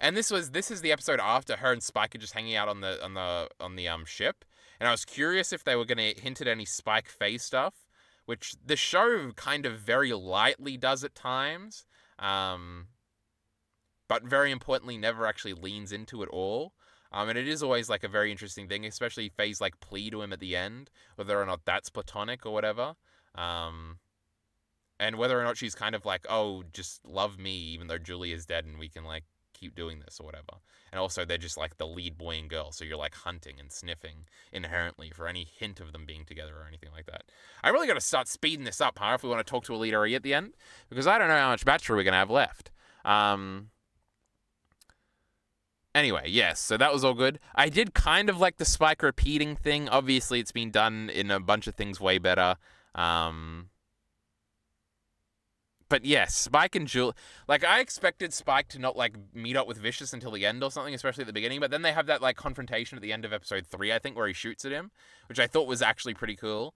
And this is the episode after her and Spike are just hanging out on the ship, and I was curious if they were going to hint at any Spike Faye stuff, which the show kind of very lightly does at times, but very importantly never actually leans into it all. And it is always like a very interesting thing, especially Faye's like plea to him at the end, whether or not that's platonic or whatever. And whether or not she's kind of like, oh, just love me, even though Julie is dead and we can like keep doing this or whatever. And also they're just like the lead boy and girl, so you're like hunting and sniffing inherently for any hint of them being together or anything like that. I really got to start speeding this up, if we want to talk to Alita E at the end, because I don't know how much battery we're going to have left. Anyway, yes, so that was all good. I did kind of like the Spike repeating thing. Obviously, it's been done in a bunch of things way better. But yes, Spike and Julie... Like, I expected Spike to not, like, meet up with Vicious until the end or something, especially at the beginning. But then they have that, like, confrontation at the end of episode 3, I think, where he shoots at him, which I thought was actually pretty cool.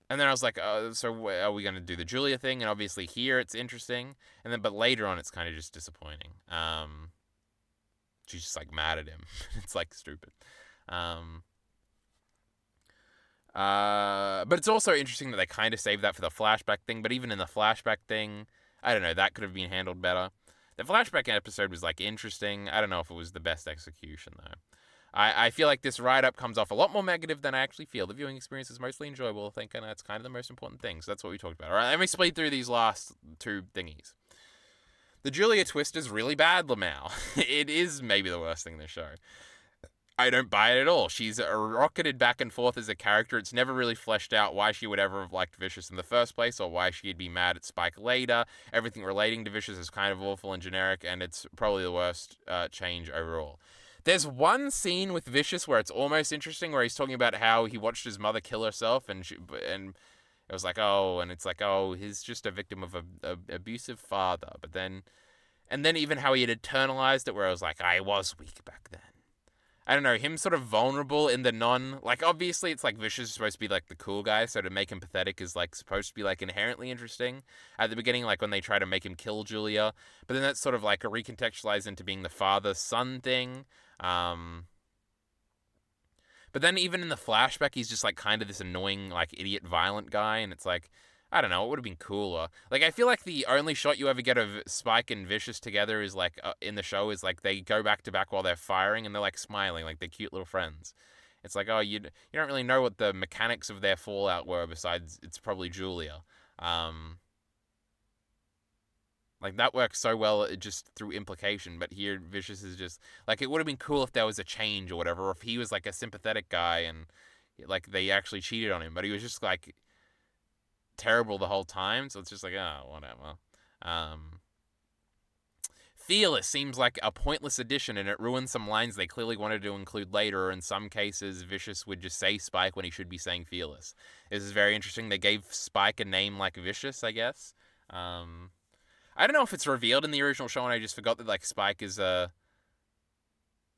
And then I was like, so are we going to do the Julia thing? And obviously here it's interesting. But later on it's kind of just disappointing. She's just like mad at him. It's like stupid. But it's also interesting that they kind of saved that for the flashback thing. But even in the flashback thing, I don't know, that could have been handled better. The flashback episode was like interesting. I don't know if it was the best execution though. I feel like this write-up comes off a lot more negative than I actually feel. The viewing experience is mostly enjoyable, I think, and that's kind of the most important thing. So that's what we talked about. All right, let me speed through these last 2 thingies. The Julia twist is really bad, Lamau. It is maybe the worst thing in the show. I don't buy it at all. She's rocketed back and forth as a character. It's never really fleshed out why she would ever have liked Vicious in the first place or why she'd be mad at Spike later. Everything relating to Vicious is kind of awful and generic, and it's probably the worst change overall. There's one scene with Vicious where it's almost interesting, where he's talking about how he watched his mother kill herself, and it was like, oh, and it's like, oh, he's just a victim of a abusive father. But then, and then even how he had internalized it, where I was like, I was weak back then. I don't know, him sort of vulnerable in the like, obviously it's like Vicious is supposed to be like the cool guy, so to make him pathetic is like supposed to be like inherently interesting at the beginning, like when they try to make him kill Julia, but then that's sort of like a recontextualized into being the father-son thing. Um, but then even in the flashback, he's just like kind of this annoying, like idiot, violent guy, and it's like, I don't know, it would have been cooler. Like, I feel like the only shot you ever get of Spike and Vicious together is like in the show is like they go back to back while they're firing and they're like smiling, like they're cute little friends. It's like, oh, you don't really know what the mechanics of their fallout were besides it's probably Julia. Um, like that works so well just through implication, but here Vicious is just like it would have been cool if there was a change or whatever, or if he was like a sympathetic guy and like they actually cheated on him, but he was just like terrible the whole time. So it's just like, oh, whatever. Um, Fearless seems like a pointless addition, and it ruins some lines they clearly wanted to include later. Or in some cases, Vicious would just say Spike when he should be saying Fearless. This is very interesting. They gave Spike a name like Vicious, I guess. Um, I don't know if it's revealed in the original show, and I just forgot that like Spike is a.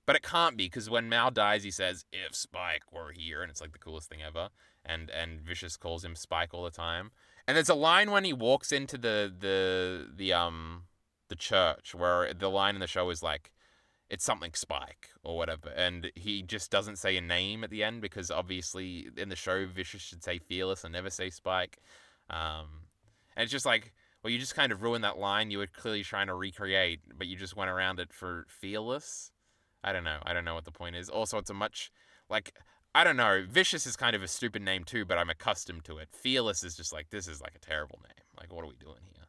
But it can't be, because when Mal dies, he says, "If Spike were here," and it's like the coolest thing ever. And Vicious calls him Spike all the time. And there's a line when he walks into the church where the line in the show is like, it's something Spike or whatever, and he just doesn't say a name at the end because obviously in the show Vicious should say Fearless and never say Spike. And it's just like, well, you just kind of ruined that line you were clearly trying to recreate, but you just went around it for Fearless. I don't know. I don't know what the point is. Also, it's a much, like, I don't know. Vicious is kind of a stupid name too, but I'm accustomed to it. Fearless is just like, this is like a terrible name. Like, what are we doing here?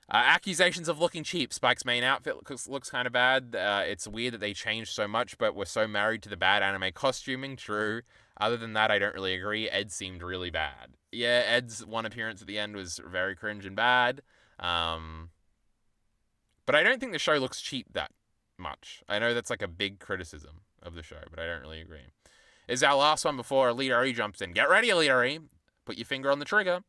Accusations of looking cheap. Spike's main outfit looks kind of bad. It's weird that they changed so much, but we're so married to the bad anime costuming. True. Other than that, I don't really agree. Ed seemed really bad. Yeah, Ed's one appearance at the end was very cringe and bad. But I don't think the show looks cheap that much. I know that's like a big criticism of the show, but I don't really agree. This is our last one before Elite RE jumps in. Get ready, Elite RE. Put your finger on the trigger.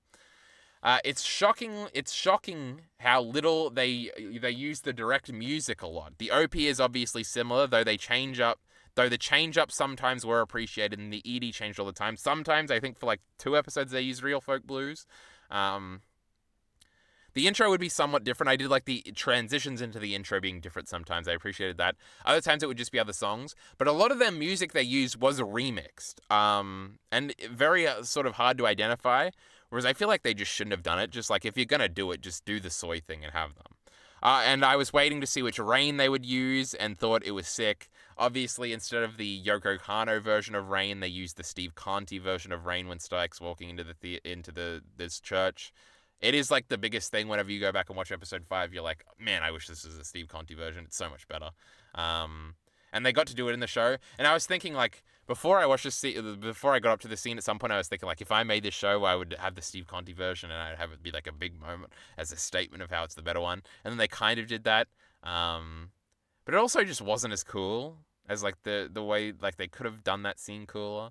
It's shocking. It's shocking how little they use the direct music a lot. The OP is obviously similar, though they change up. Though the change ups sometimes were appreciated, and the ED changed all the time. Sometimes I think for like 2 episodes they used Real Folk Blues. The intro would be somewhat different. I did like the transitions into the intro being different sometimes. I appreciated that. Other times it would just be other songs. But a lot of their music they used was remixed. And very sort of hard to identify. Whereas I feel like they just shouldn't have done it. Just like, if you're going to do it, just do the soy thing and have them. And I was waiting to see which Rain they would use and thought it was sick. Obviously, instead of the Yoko Kanno version of Rain, they used the Steve Conti version of Rain when Spike's walking into this church. It is like the biggest thing whenever you go back and watch episode 5. You're like, man, I wish this was a Steve Conti version. It's so much better. And they got to do it in the show. And I was thinking, like, before I got up to the scene at some point, I was thinking, like, if I made this show, I would have the Steve Conti version and I'd have it be like a big moment as a statement of how it's the better one. And then they kind of did that. But it also just wasn't as cool as like the way like they could have done that scene cooler.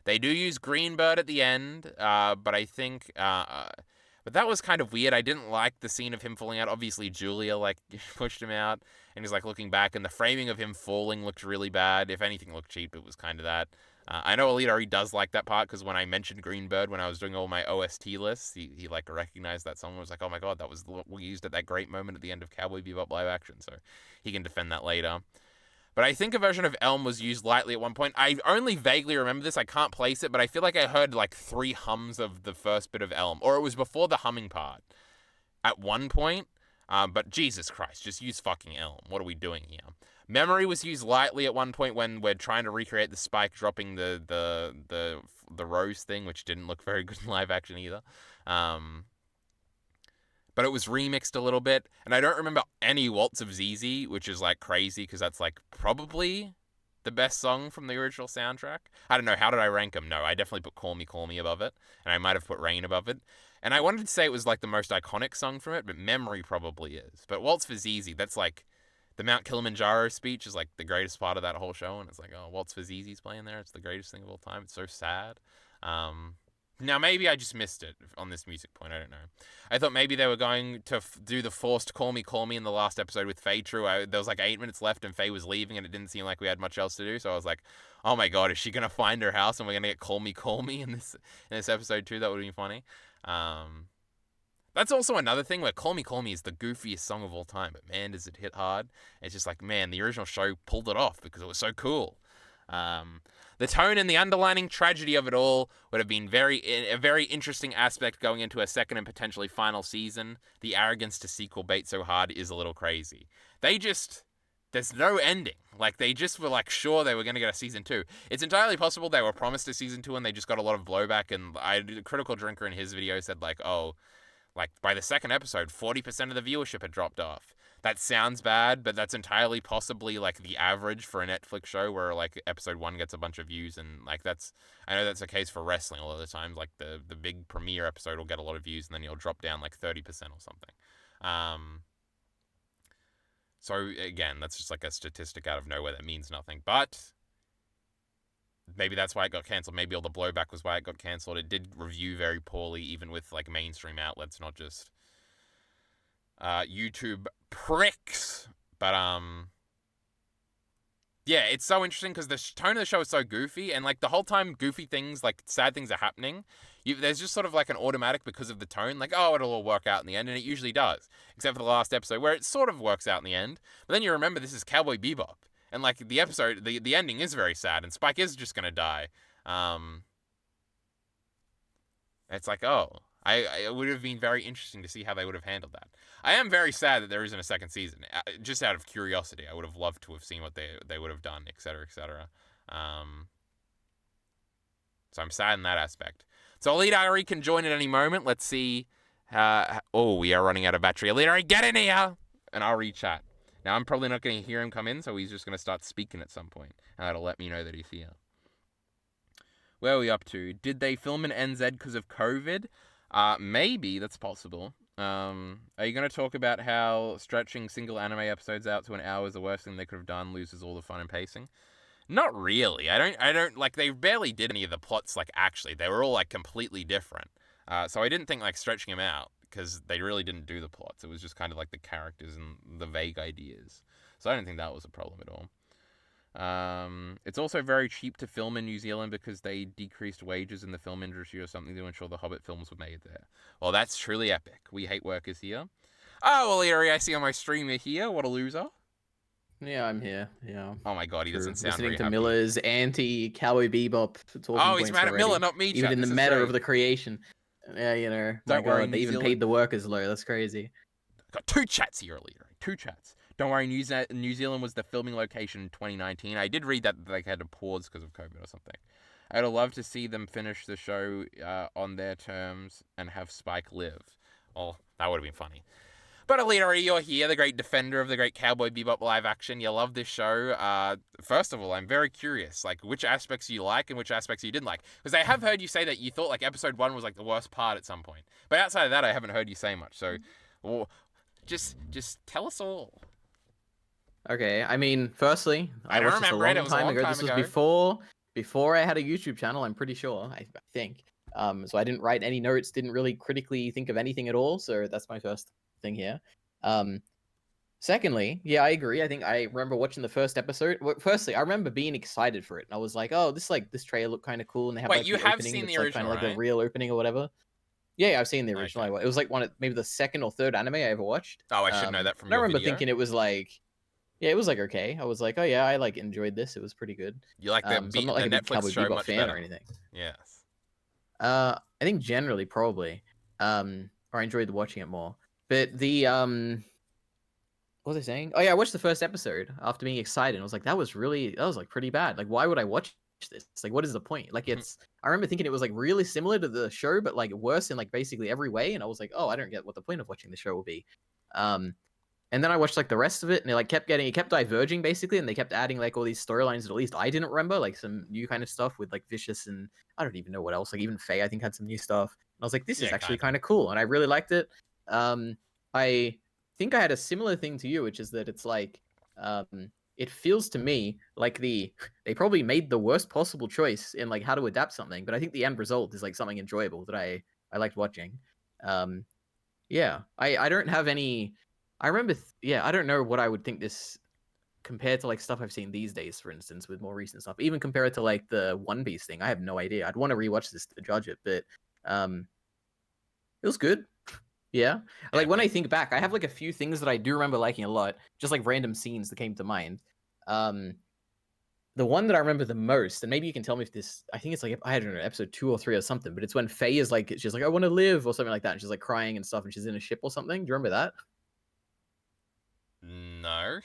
They do use Greenbird at the end, but I think, but that was kind of weird. I didn't like the scene of him falling out. Obviously, Julia like pushed him out, and he's like looking back, and the framing of him falling looked really bad. If anything looked cheap, it was kind of that. I know Elite RE does like that part because when I mentioned Greenbird when I was doing all my OST lists, he like recognized that song and was like, "Oh my god, that was we used at that great moment at the end of Cowboy Bebop live action." So he can defend that later. But I think a version of Elm was used lightly at one point. I only vaguely remember this. I can't place it, but I feel like I heard like 3 hums of the first bit of Elm. Or it was before the humming part at one point. But Jesus Christ, just use fucking Elm. What are we doing here? Memory was used lightly at one point when we're trying to recreate the Spike dropping the rose thing, which didn't look very good in live action either. But it was remixed a little bit, and I don't remember any Waltz of ZZ, which is like crazy because that's like probably the best song from the original soundtrack. I don't know, how did I rank them? No, I definitely put Call Me above it, and I might have put Rain above it. And I wanted to say it was like the most iconic song from it, but Memory probably is. But Waltz for ZZ, that's like the Mount Kilimanjaro speech is like the greatest part of that whole show, and it's like, oh, Waltz for ZZ's playing there. It's the greatest thing of all time. It's so sad. Now, maybe I just missed it on this music point. I don't know. I thought maybe they were going to do the forced Call Me in the last episode with Faye True. There was like 8 minutes left and Faye was leaving and it didn't seem like we had much else to do. So I was like, oh my god, is she going to find her house and we're going to get Call Me in this episode too? That would be funny. That's also another thing where Call Me is the goofiest song of all time. But man, does it hit hard. It's just like, man, the original show pulled it off because it was so cool. The tone and the underlining tragedy of it all would have been a very interesting aspect going into a second and potentially final season. The arrogance to sequel bait so hard is a little crazy. There's no ending. Like, they just were like sure they were going to get a season 2. It's entirely possible they were promised a season 2 and they just got a lot of blowback. And Critical Drinker in his video said like, oh, like by the second episode, 40% of the viewership had dropped off. That sounds bad, but that's entirely possibly like the average for a Netflix show where like episode 1 gets a bunch of views, and like I know that's the case for wrestling a lot of the times. Like the big premiere episode will get a lot of views and then you'll drop down like 30% or something. So again, that's just like a statistic out of nowhere that means nothing. But maybe that's why it got cancelled. Maybe all the blowback was why it got cancelled. It did review very poorly, even with like mainstream outlets, not just YouTube pricks. But yeah, it's so interesting because the tone of the show is so goofy, and like the whole time goofy things, like sad things are happening. There's just sort of like an automatic because of the tone, like, oh, it'll all work out in the end, and it usually does, except for the last episode where it sort of works out in the end. But then you remember this is Cowboy Bebop, and like the episode, the ending is very sad, and Spike is just gonna die. It's like, oh, it would have been very interesting to see how they would have handled that. I am very sad that there isn't a second season. Just out of curiosity, I would have loved to have seen what they would have done, etc., etc. So I'm sad in that aspect. So Elite Ari can join at any moment. Let's see. We are running out of battery. Elite Ari, get in here! And I'll re-chat. Now, I'm probably not going to hear him come in, so he's just going to start speaking at some point. And that'll let me know that he's here. Where are we up to? Did they film in NZ because of COVID? Maybe, that's possible. Are you going to talk about how stretching single anime episodes out to an hour is the worst thing they could have done, loses all the fun and pacing? Not really. I don't, like, they barely did any of the plots, like, actually. They were all, like, completely different. So I didn't think, like, stretching them out, because they really didn't do the plots. It was just kind of, like, the characters and the vague ideas. So I don't think that was a problem at all. It's also very cheap to film in New Zealand because they decreased wages in the film industry or something to ensure the Hobbit films were made there. Well, that's truly epic. We hate workers here. Oh, well, Larry, I see on my stream you're here. What a loser. Yeah, I'm here. Yeah. Oh my god, he doesn't sound listening very to happy. Miller's anti-Cowboy Bebop talking Oh, he's mad at Miller, not me. Even in the matter of the creation. Yeah, you know. Don't worry, they even paid the workers low. That's crazy. Got 2 chats here, Larry. 2 chats. Don't worry, New Zealand was the filming location in 2019. I did read that they had to pause because of COVID or something. I'd have loved to see them finish the show on their terms and have Spike live. Oh, that would have been funny. But Alita, you're here, the great defender of the great Cowboy Bebop live action. You love this show. First of all, I'm very curious, like, which aspects you like and which aspects you didn't like. Because I have heard you say that you thought, like, episode 1 was, like, the worst part at some point. But outside of that, I haven't heard you say much. So, just tell us all. Okay, I mean, firstly, I watched this a long time ago. This was before I had a YouTube channel, I'm pretty sure, I think. So I didn't write any notes, didn't really critically think of anything at all, so that's my first thing here. Secondly, yeah, I agree. I think I remember watching the first episode. Firstly, I remember being excited for it, and I was like, "Oh, this trailer looked kind of cool." And they have Wait, like, you the have opening seen the that's, original, like, kind of right? like the real opening or whatever. Yeah, I've seen the original. Okay. It was like maybe the second or third anime I ever watched. Oh, I should know that from your I remember video. thinking it was like, yeah, it was like okay. I was like, oh yeah, I like enjoyed this. It was pretty good. You like the so I'm not like a big Cowboy Bebop fan better. or anything. Yes. I think generally probably, or I enjoyed watching it more. But the what was I saying? Oh yeah, I watched the first episode after being excited. I was like, that was like pretty bad. Like, why would I watch this? Like, what is the point? Like, I remember thinking it was like really similar to the show, but like worse in like basically every way. And I was like, oh, I don't get what the point of watching the show will be. And then I watched like the rest of it, and it kept diverging basically, and they kept adding like all these storylines that at least I didn't remember, like some new kind of stuff with like Vicious and I don't even know what else. Like even Faye, I think, had some new stuff. And I was like, this is actually kind of cool, and I really liked it. I think I had a similar thing to you, which is that it's like it feels to me like they probably made the worst possible choice in like how to adapt something, but I think the end result is like something enjoyable that I liked watching. Um, yeah, I don't have any. I remember, yeah, I don't know what I would think this compared to like stuff I've seen these days, for instance, with more recent stuff. Even compared to like the One Piece thing, I have no idea. I'd want to rewatch this to judge it, but um, it was good. Yeah, like when I Epic. think back, I have like a few things that I do remember liking a lot, just like random scenes that came to mind. Um, the one that I remember the most, and maybe you can tell me if this, I think it's like, I don't know, episode 2 or 3 or something, but it's when Faye is like, she's like, I want to live or something like that. And she's like crying and stuff, and she's in a ship or something. Do you remember that? No.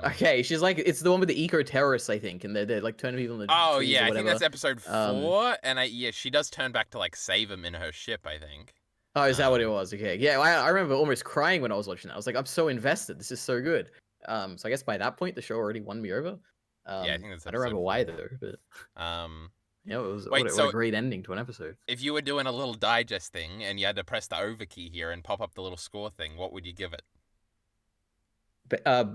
Okay, she's like, it's the one with the eco terrorists, I think, and they're like turning people into Oh trees yeah, or I think whatever. that's episode Um, 4, and yeah, she does turn back to like save him in her ship, I think. oh, is that what it Um, was? Okay, yeah, I remember almost crying when I was watching that. I was like, I'm so invested. This is so good. So I guess by that point, the show already won me over. yeah, I think that's I don't episode remember why 4. though, but Um, yeah, it was wait, what a so great ending to an episode. if you were doing a little digest thing and you had to press the over key here and pop up the little score thing, what would you give it?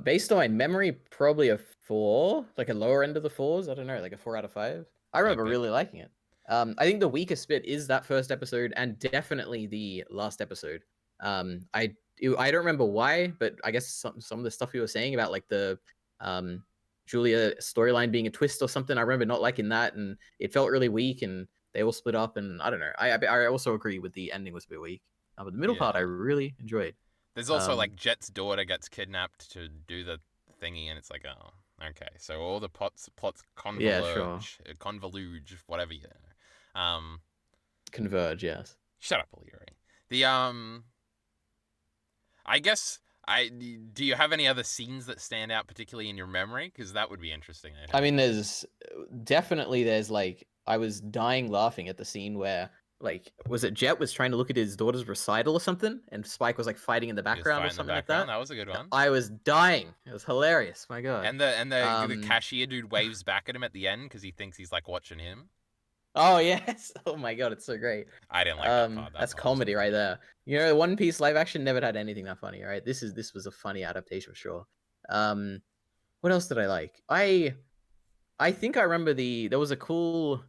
Based on my memory, probably a 4, like a lower end of the 4s. I don't know, like a 4 out of 5. I remember Epic. really liking it. I think the weakest bit is that first episode and definitely the last episode. I don't remember why, but I guess some of the stuff you were saying about like the um Julia storyline being a twist or something. I remember not liking that, and it felt really weak, and they all split up, and I don't know. I also agree with the ending was a bit weak, but the middle part I Yeah. really enjoyed. There's also like Jet's daughter gets kidnapped to do the thingy, and it's like, oh, okay. So all the plots Yeah, sure. converge, whatever you know. Converge, yes. Shut up, O'Leary. The I guess do you have any other scenes that stand out particularly in your memory? Because that would be interesting. I I think. mean, there's like I was dying laughing at the scene where like was it Jet was trying to look at his daughter's recital or something, and Spike was like fighting in the Just background fight or in the something like background. that. That was a good one. I was dying. It was hilarious. My God. And the Um. cashier dude waves back at him at the end because he thinks he's like watching him. Oh yes. Oh my God, it's so great. I didn't like that part. That That's part wasn't comedy right funny. there. You know, One Piece live action never had anything that funny. Right. This was a funny adaptation for sure. Um. What else did I like? I think I remember there was a cool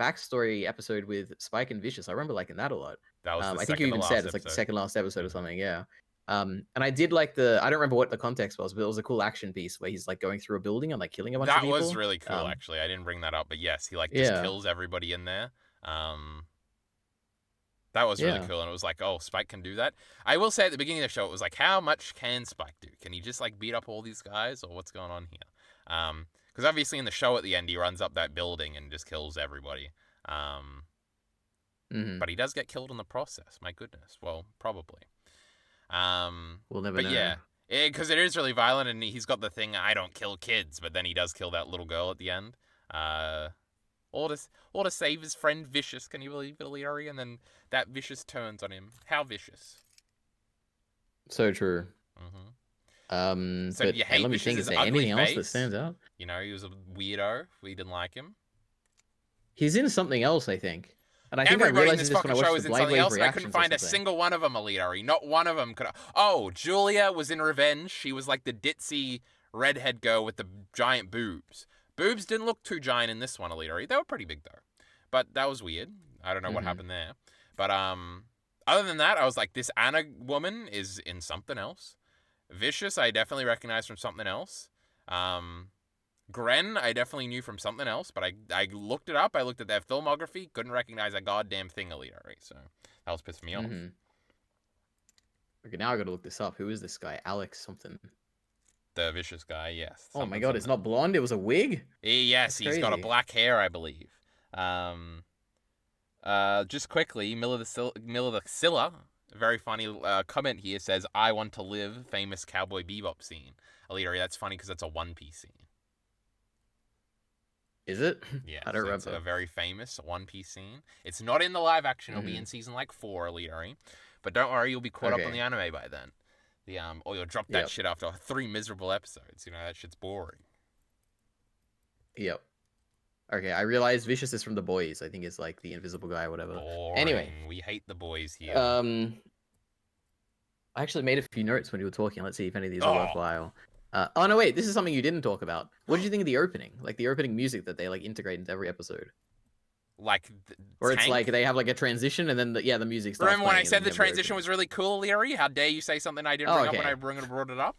backstory episode with Spike and Vicious. I remember liking that a lot. That was the I think you second to even said last it's like the episode. second last episode or something. Yeah. And I did like I don't remember what the context was, but it was a cool action piece where he's like going through a building and like killing a bunch of That was people. really cool, actually. I didn't bring that up, but yes, he like just Yeah. kills everybody in there. Um, that was really Yeah. cool, and it was like, oh, Spike can do that. I will say at the beginning of the show, it was like, how much can Spike do? Can he just like beat up all these guys, or what's going on here? Because obviously in the show at the end, he runs up that building and just kills everybody. Mm-hmm. But he does get killed in the process. My goodness. Well, probably. We'll never But know. yeah, because it is really violent, and he's got the thing, I don't kill kids, but then he does kill that little girl at the end. All to save his friend Vicious. Can you believe it, Leary? And then that Vicious turns on him. How vicious? So true. So But do you hey, hate let me think. Vicious's Is there ugly anything else that face? stands out? You know, he was a weirdo. We didn't like him. He's in something else, I think. And I think I Everybody in realized this this when I fucking show watched is the in Blind something Wave else, and I couldn't reactions or find a something. single one of them, Alidari. Not one of them could. Oh, Julia was in Revenge. She was like the ditzy redhead girl with the giant boobs. Boobs didn't look too giant in this one, Alidari. They were pretty big though. But that was weird. I don't know what happened there. But other than that, I was like, this Anna woman is in something else. Vicious, I definitely recognize from something else. Gren, I definitely knew from something else, but I looked it up. I looked at their filmography, couldn't recognize a goddamn thing, Alidari. So that was pissing me off. Okay, now I gotta look this up. Who is this guy? Alex something. The Vicious guy, yes. Oh my God, it's not blonde. It was a wig. Yes, That's he's got a crazy. black hair, I believe. Just quickly, Miller the Scylla, a very funny comment here says, "I want to live," famous Cowboy Bebop scene. Alidari, that's funny because that's a One Piece scene. Is it? Yeah, I don't so it's remember. a very famous One Piece scene. It's not in the live action. It'll be in season like 4, Alidari. But don't worry, you'll be caught up on the anime by then. Or you'll drop that shit after 3 miserable episodes. You know, that shit's boring. Yep. Okay, I realized Vicious is from The Boys. I think it's like the invisible guy or whatever. Boring. Anyway. We hate the boys here. I actually made a few notes when you were talking. Let's see if any of these are worthwhile. Oh no, wait, this is something you didn't talk about. What did you think of the opening? Like the opening music that they like integrate into every episode, Like where it's like Tank. they have like a transition and then the music starts Remember when I playing and then said you the have the transition opening. was really cool, Leary? How dare you say something I didn't Oh, bring up when I okay. brought it up?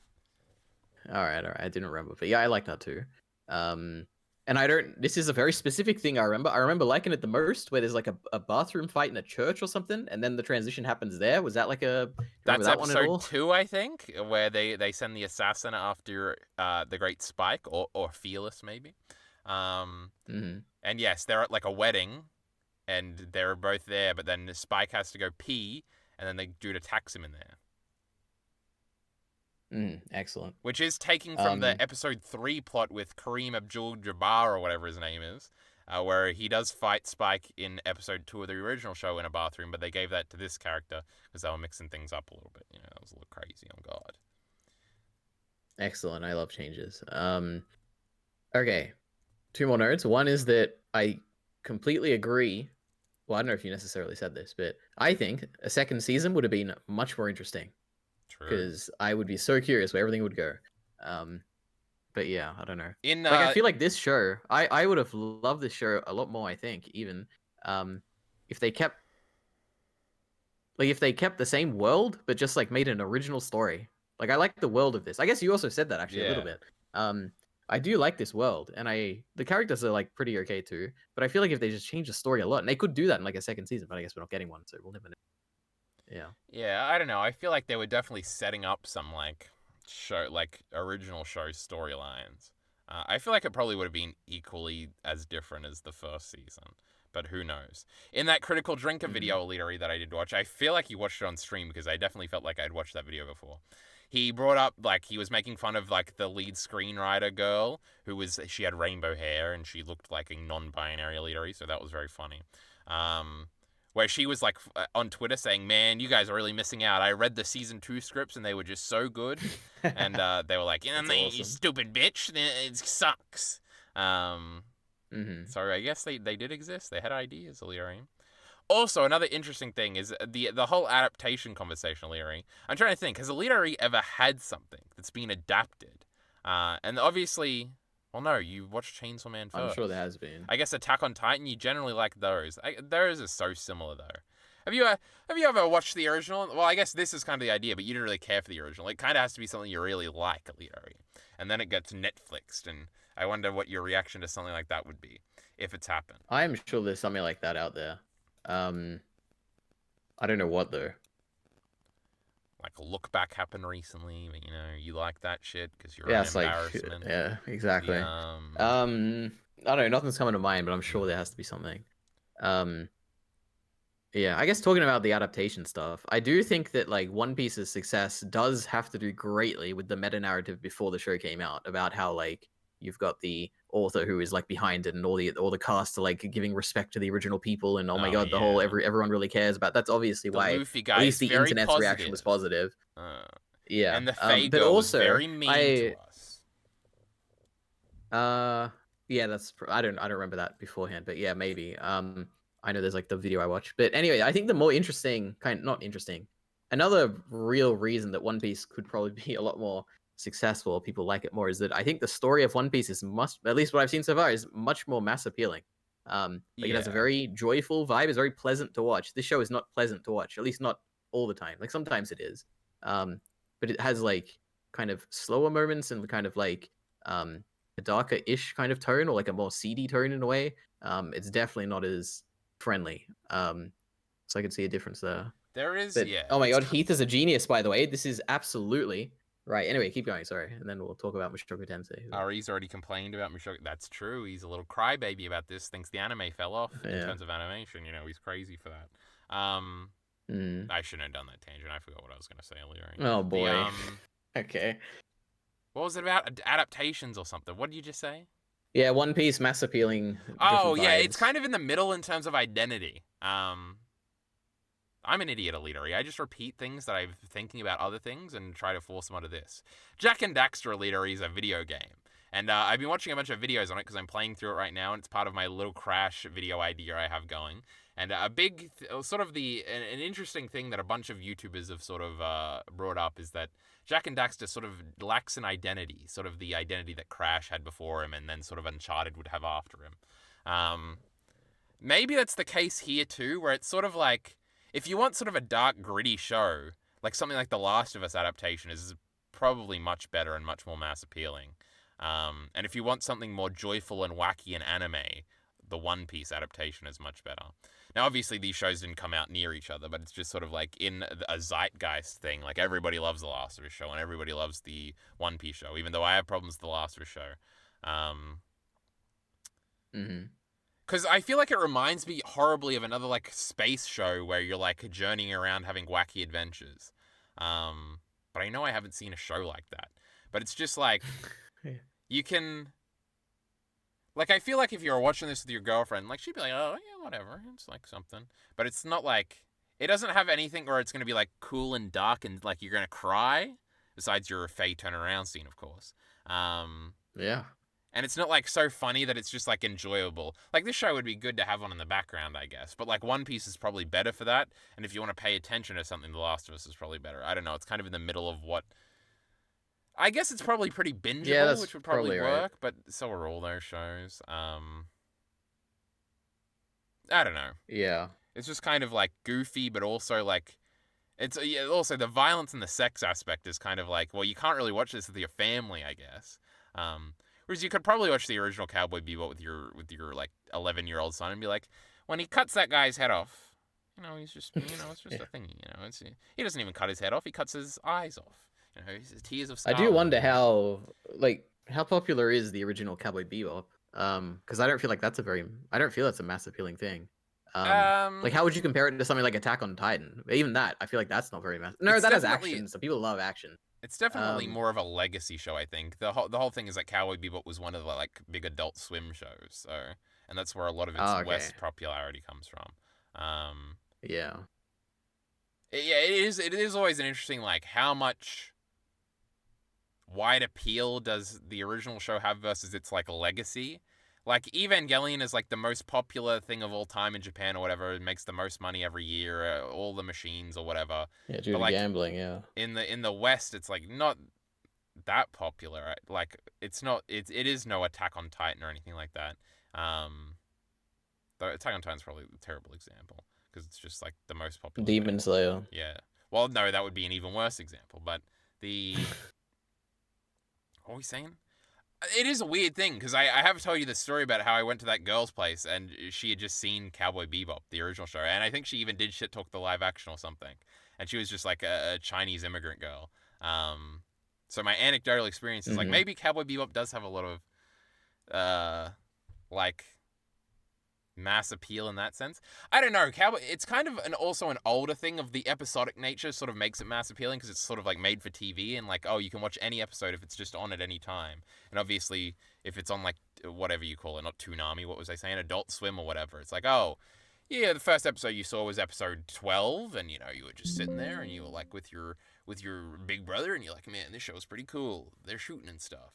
All right. I didn't remember, but yeah, I like that too. And I don't. This is a very specific thing I remember. I remember liking it the most, where there's like a bathroom fight in a church or something, and then the transition happens there. Was that like a? Do you remember That's that one at episode all? 2, I think, where they send the assassin after the Great Spike, or Fearless, maybe. Um, Mm-hmm. and yes, they're at like a wedding, and they're both there, but then Spike has to go pee, and then the dude attacks him in there. Excellent. Which is taking from the episode 3 plot with Kareem Abdul-Jabbar, or whatever his name is, where he does fight Spike in episode 2 of the original show in a bathroom, but they gave that to this character because they were mixing things up a little bit. That was a little crazy, on God. Excellent. I love changes. Okay. 2 more notes. One is that I completely agree. Well, I don't know if you necessarily said this, but I think a second season would have been much more interesting. True. Because I would be so curious where everything would go. But yeah, I don't know. In Like I feel like this show, I would have loved this show a lot more. I think even if they kept the same world, but just like made an original story. Like I like the world of this. I guess you also said that actually a little bit. I do like this world, and the characters are like pretty okay too. But I feel like if they just change the story a lot, and they could do that in like a second season, but I guess we're not getting one, so we'll never know. Yeah. Yeah, I don't know. I feel like they were definitely setting up some original show storylines. I feel like it probably would have been equally as different as the first season, but who knows? In that Critical Drinker video, Leadery, that I did watch, I feel like he watched it on stream because I definitely felt like I'd watched that video before. He brought up, like, he was making fun of, like, the lead screenwriter girl she had rainbow hair and she looked like a non-binary Leadery, so that was very funny. Where she was like on Twitter saying, "Man, you guys are really missing out. I read the season 2 scripts and they were just so good." And they were like, "You stupid bitch, it sucks." So I guess they did exist. They had ideas, Illyrian. Also, another interesting thing is the whole adaptation conversation, Illyrian. I'm trying to think, has Illyrian ever had something that's been adapted? And obviously, well, no, you watched Chainsaw Man first. I'm sure there has been. I guess Attack on Titan, you generally like those. Those are so similar, though. Have you ever watched the original? Well, I guess this is kind of the idea, but you didn't really care for the original. It kind of has to be something you really like, Leary. And then it gets Netflixed, and I wonder what your reaction to something like that would be, if it's happened. I am sure there's something like that out there. I don't know what, though. Like a Look Back happened recently, but you like that shit because you're an embarrassment. Yeah, exactly. I don't know, nothing's coming to mind, but I'm sure there has to be something. Yeah, I guess talking about the adaptation stuff, I do think that like One Piece's success does have to do greatly with the meta narrative before the show came out about how like you've got the author who is like behind it and all the cast are like giving respect to the original people and oh my god, the whole everyone really cares about. That's obviously why Luffy guy at least the internet's positive. reaction was positive. Yeah, and the Faye girl was very mean to us. Yeah, I don't remember that beforehand, but yeah, maybe. I know there's like the video I watched, but anyway, I think the more interesting another real reason that One Piece could probably be a lot more successful, people like it more, is that I think the story of One Piece is at least what I've seen so far, is much more mass appealing. It has a very joyful vibe. It's very pleasant to watch. This show is not pleasant to watch, at least not all the time. Like sometimes it is, but it has like kind of slower moments and kind of like a darker-ish kind of tone, or like a more seedy tone in a way. It's definitely not as friendly. So I can see a difference there. There is, Oh my god, Heath is a genius, by the way. This is absolutely right. Anyway, keep going, sorry. And then we'll talk about Mushoku Tensei. Ari's already complained about Mushoku. That's true. He's a little crybaby about this. Thinks the anime fell off in terms of animation. He's crazy for that. I shouldn't have done that tangent. I forgot what I was going to say earlier. Oh boy. Okay. What was it about? Adaptations or something? What did you just say? Yeah, One Piece, mass appealing. Oh, yeah, it's kind of in the middle in terms of identity. I'm an idiot, Elitery. I just repeat things that I'm thinking about other things and try to force them onto this. Jack and Daxter Elitery is a video game. And I've been watching a bunch of videos on it because I'm playing through it right now, and it's part of my little Crash video idea I have going. And sort of an interesting thing that a bunch of YouTubers have sort of brought up is that Jak and Daxter sort of lacks an identity, sort of the identity that Crash had before him, and then sort of Uncharted would have after him. Maybe that's the case here too, where it's sort of like, if you want sort of a dark, gritty show, like something like the Last of Us adaptation is probably much better and much more mass appealing. And if you want something more joyful and wacky and anime, the One Piece adaptation is much better. Now, obviously, these shows didn't come out near each other, but it's just sort of like in a zeitgeist thing. Like, everybody loves the Last of Us show, and everybody loves the One Piece show, even though I have problems with the Last of Us show. Because I feel like it reminds me horribly of another, like, space show where you're, like, journeying around having wacky adventures. But I know I haven't seen a show like that. But it's just like, you can... Like, I feel like if you were watching this with your girlfriend, like, she'd be like, oh, yeah, whatever. It's, like, something. But it's not, like... It doesn't have anything where it's going to be, like, cool and dark and, like, you're going to cry. Besides your Faye turnaround scene, of course. Yeah. And it's not, like, so funny that it's just, like, enjoyable. Like, this show would be good to have on in the background, I guess. But, like, One Piece is probably better for that. And if you want to pay attention to something, The Last of Us is probably better. I don't know. It's kind of in the middle of what... I guess it's probably pretty bingeable, which would probably work. Right. But so are all those shows. I don't know. Yeah. It's just kind of, like, goofy, but also, like... It's also the violence and the sex aspect is kind of like, well, you can't really watch this with your family, I guess. Whereas you could probably watch the original Cowboy Bebop with your like 11-year-old son and be like, when he cuts that guy's head off, he's just it's just a thingy, he doesn't even cut his head off, he cuts his eyes off. His tears of scarlet. I do wonder how popular is the original Cowboy Bebop? Because I don't feel that's a mass appealing thing. Like, how would you compare it to something like Attack on Titan? Even that, I feel like that's not very mass. No, that has action, so people love action. It's definitely more of a legacy show, I think. The whole thing is that Cowboy Bebop was one of the, like, big Adult Swim shows, so, and that's where a lot of its West popularity comes from. Yeah. It is always an interesting, like, how much wide appeal does the original show have versus its, like, legacy? Like, Evangelion is, like, the most popular thing of all time in Japan or whatever. It makes the most money every year, all the machines or whatever. Yeah, due to gambling, yeah. In the West, it's, like, not that popular. Like, it is no Attack on Titan or anything like that. Though Attack on Titan's probably a terrible example, because it's just, like, the most popular. Demon Slayer. Yeah. Well, no, that would be an even worse example, but what are we saying? It is a weird thing, because I have told you the story about how I went to that girl's place and she had just seen Cowboy Bebop, the original show, and I think she even did shit talk the live action or something, and she was just like a Chinese immigrant girl. So my anecdotal experience is like, maybe Cowboy Bebop does have a lot of like mass appeal in that sense. I don't know. Cowboy, it's kind of also an older thing of the episodic nature sort of makes it mass appealing, because it's sort of like made for TV and like, oh, you can watch any episode if it's just on at any time. And obviously if it's on like whatever you call it, not Toonami, what was I saying, Adult Swim or whatever, it's like, oh yeah, the first episode you saw was episode 12, and you were just sitting there and you were like with your big brother and you're like, man, this show's pretty cool, they're shooting and stuff.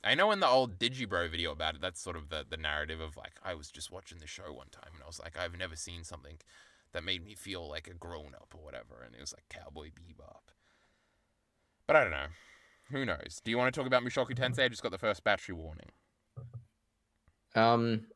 I know in the old Digibro video about it, that's sort of the narrative of like, I was just watching the show one time and I was like, I've never seen something that made me feel like a grown-up or whatever, and it was like Cowboy Bebop. But I don't know. Who knows? Do you want to talk about Mushoku Tensei? I just got the first battery warning.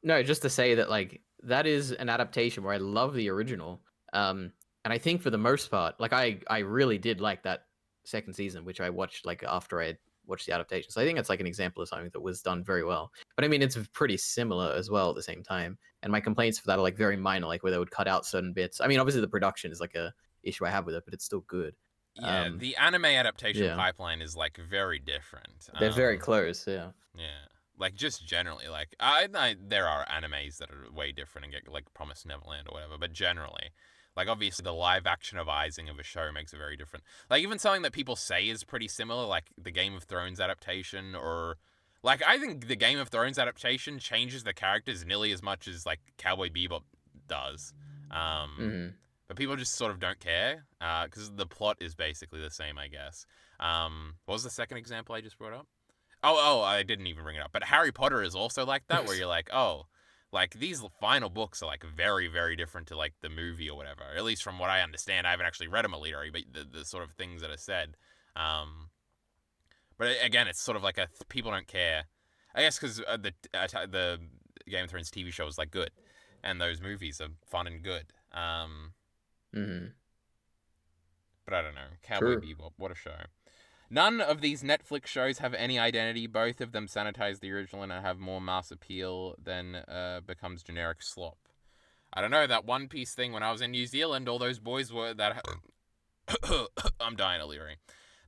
No, just to say that, like, that is an adaptation where I love the original. And I think for the most part, like, I really did like that second season, which I watched like after I had watched the adaptation. So I think it's like an example of something that was done very well. But I mean, it's pretty similar as well at the same time. And my complaints for that are like very minor, like where they would cut out certain bits. I mean, obviously the production is like a issue I have with it, but it's still good. Yeah, the anime adaptation pipeline is like very different. They're very close, yeah. Yeah, like just generally, like there are animes that are way different and get like Promised Neverland or whatever, but generally, like obviously the live action of Ising of a show makes it very different. Like even something that people say is pretty similar, like the Game of Thrones adaptation, or like I think the Game of Thrones adaptation changes the characters nearly as much as like Cowboy Bebop does. But people just sort of don't care, because the plot is basically the same, I guess. What was the second example I just brought up? Oh, I didn't even bring it up. But Harry Potter is also like that, where you're like, oh, like these final books are like very, very different to like the movie or whatever. At least from what I understand. I haven't actually read them, Illyri, but the sort of things that are said. But again, it's sort of like people don't care. I guess because the Game of Thrones TV show is like good, and those movies are fun and good. Mm-hmm. But I don't know. Cowboy True. Bebop, what a show. None of these Netflix shows have any identity. Both of them sanitize the original and have more mass appeal than becomes generic slop. I don't know, that One Piece thing when I was in New Zealand, all those boys were that. I'm dying, Illyri.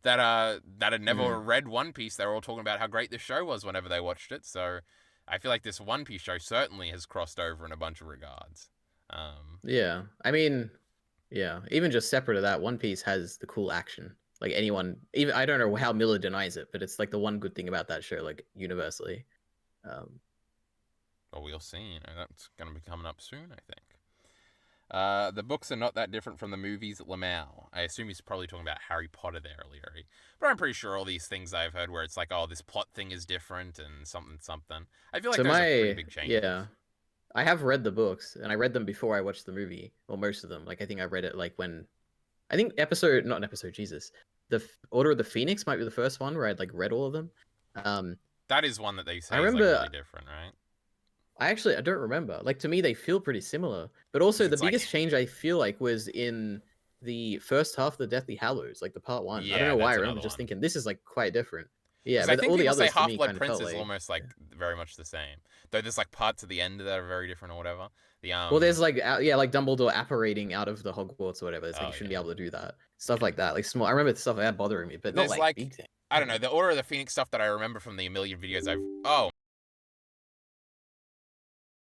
That had never read One Piece. They were all talking about how great the show was whenever they watched it. So I feel like this One Piece show certainly has crossed over in a bunch of regards. Yeah, I mean, yeah, even just separate of that, One Piece has the cool action. Like anyone, even I don't know how Miller denies it, but it's like the one good thing about that show, like universally. Well, we'll see. You know, that's going to be coming up soon, I think. The books are not that different from the movies. Lamau. I assume he's probably talking about Harry Potter there, Illyri. But I'm pretty sure all these things I've heard where it's like, oh, this plot thing is different and something, something. I feel like So those are pretty my big changes. yeah, I have read the books and I read them before I watched the movie, or most of them. Like I think I read it like when I think not an episode, Jesus. Order of the Phoenix might be the first one where I'd like read all of them. That is one that they say I is like remember really different, right? I don't remember. Like to me, they feel pretty similar. But also, 'Cause the it's like, biggest change I feel like was in the first half of the Deathly Hallows, like the part one. I don't yeah, know why I that's remember another just one. thinking this is like quite different. Yeah, Because I but think all the people say others to Half me Blood kind of Prince felt is like almost like very much the same. Though there's like parts at the end that are very different or whatever. The well, there's like yeah, like Dumbledore apparating out of the Hogwarts or whatever. It's like oh you shouldn't be yeah, able to do that. Stuff yeah. like that, like small. I remember stuff like that bothering me, but not There's like like big things. I don't know the Order of the Phoenix stuff that I remember from the a million videos I've. Oh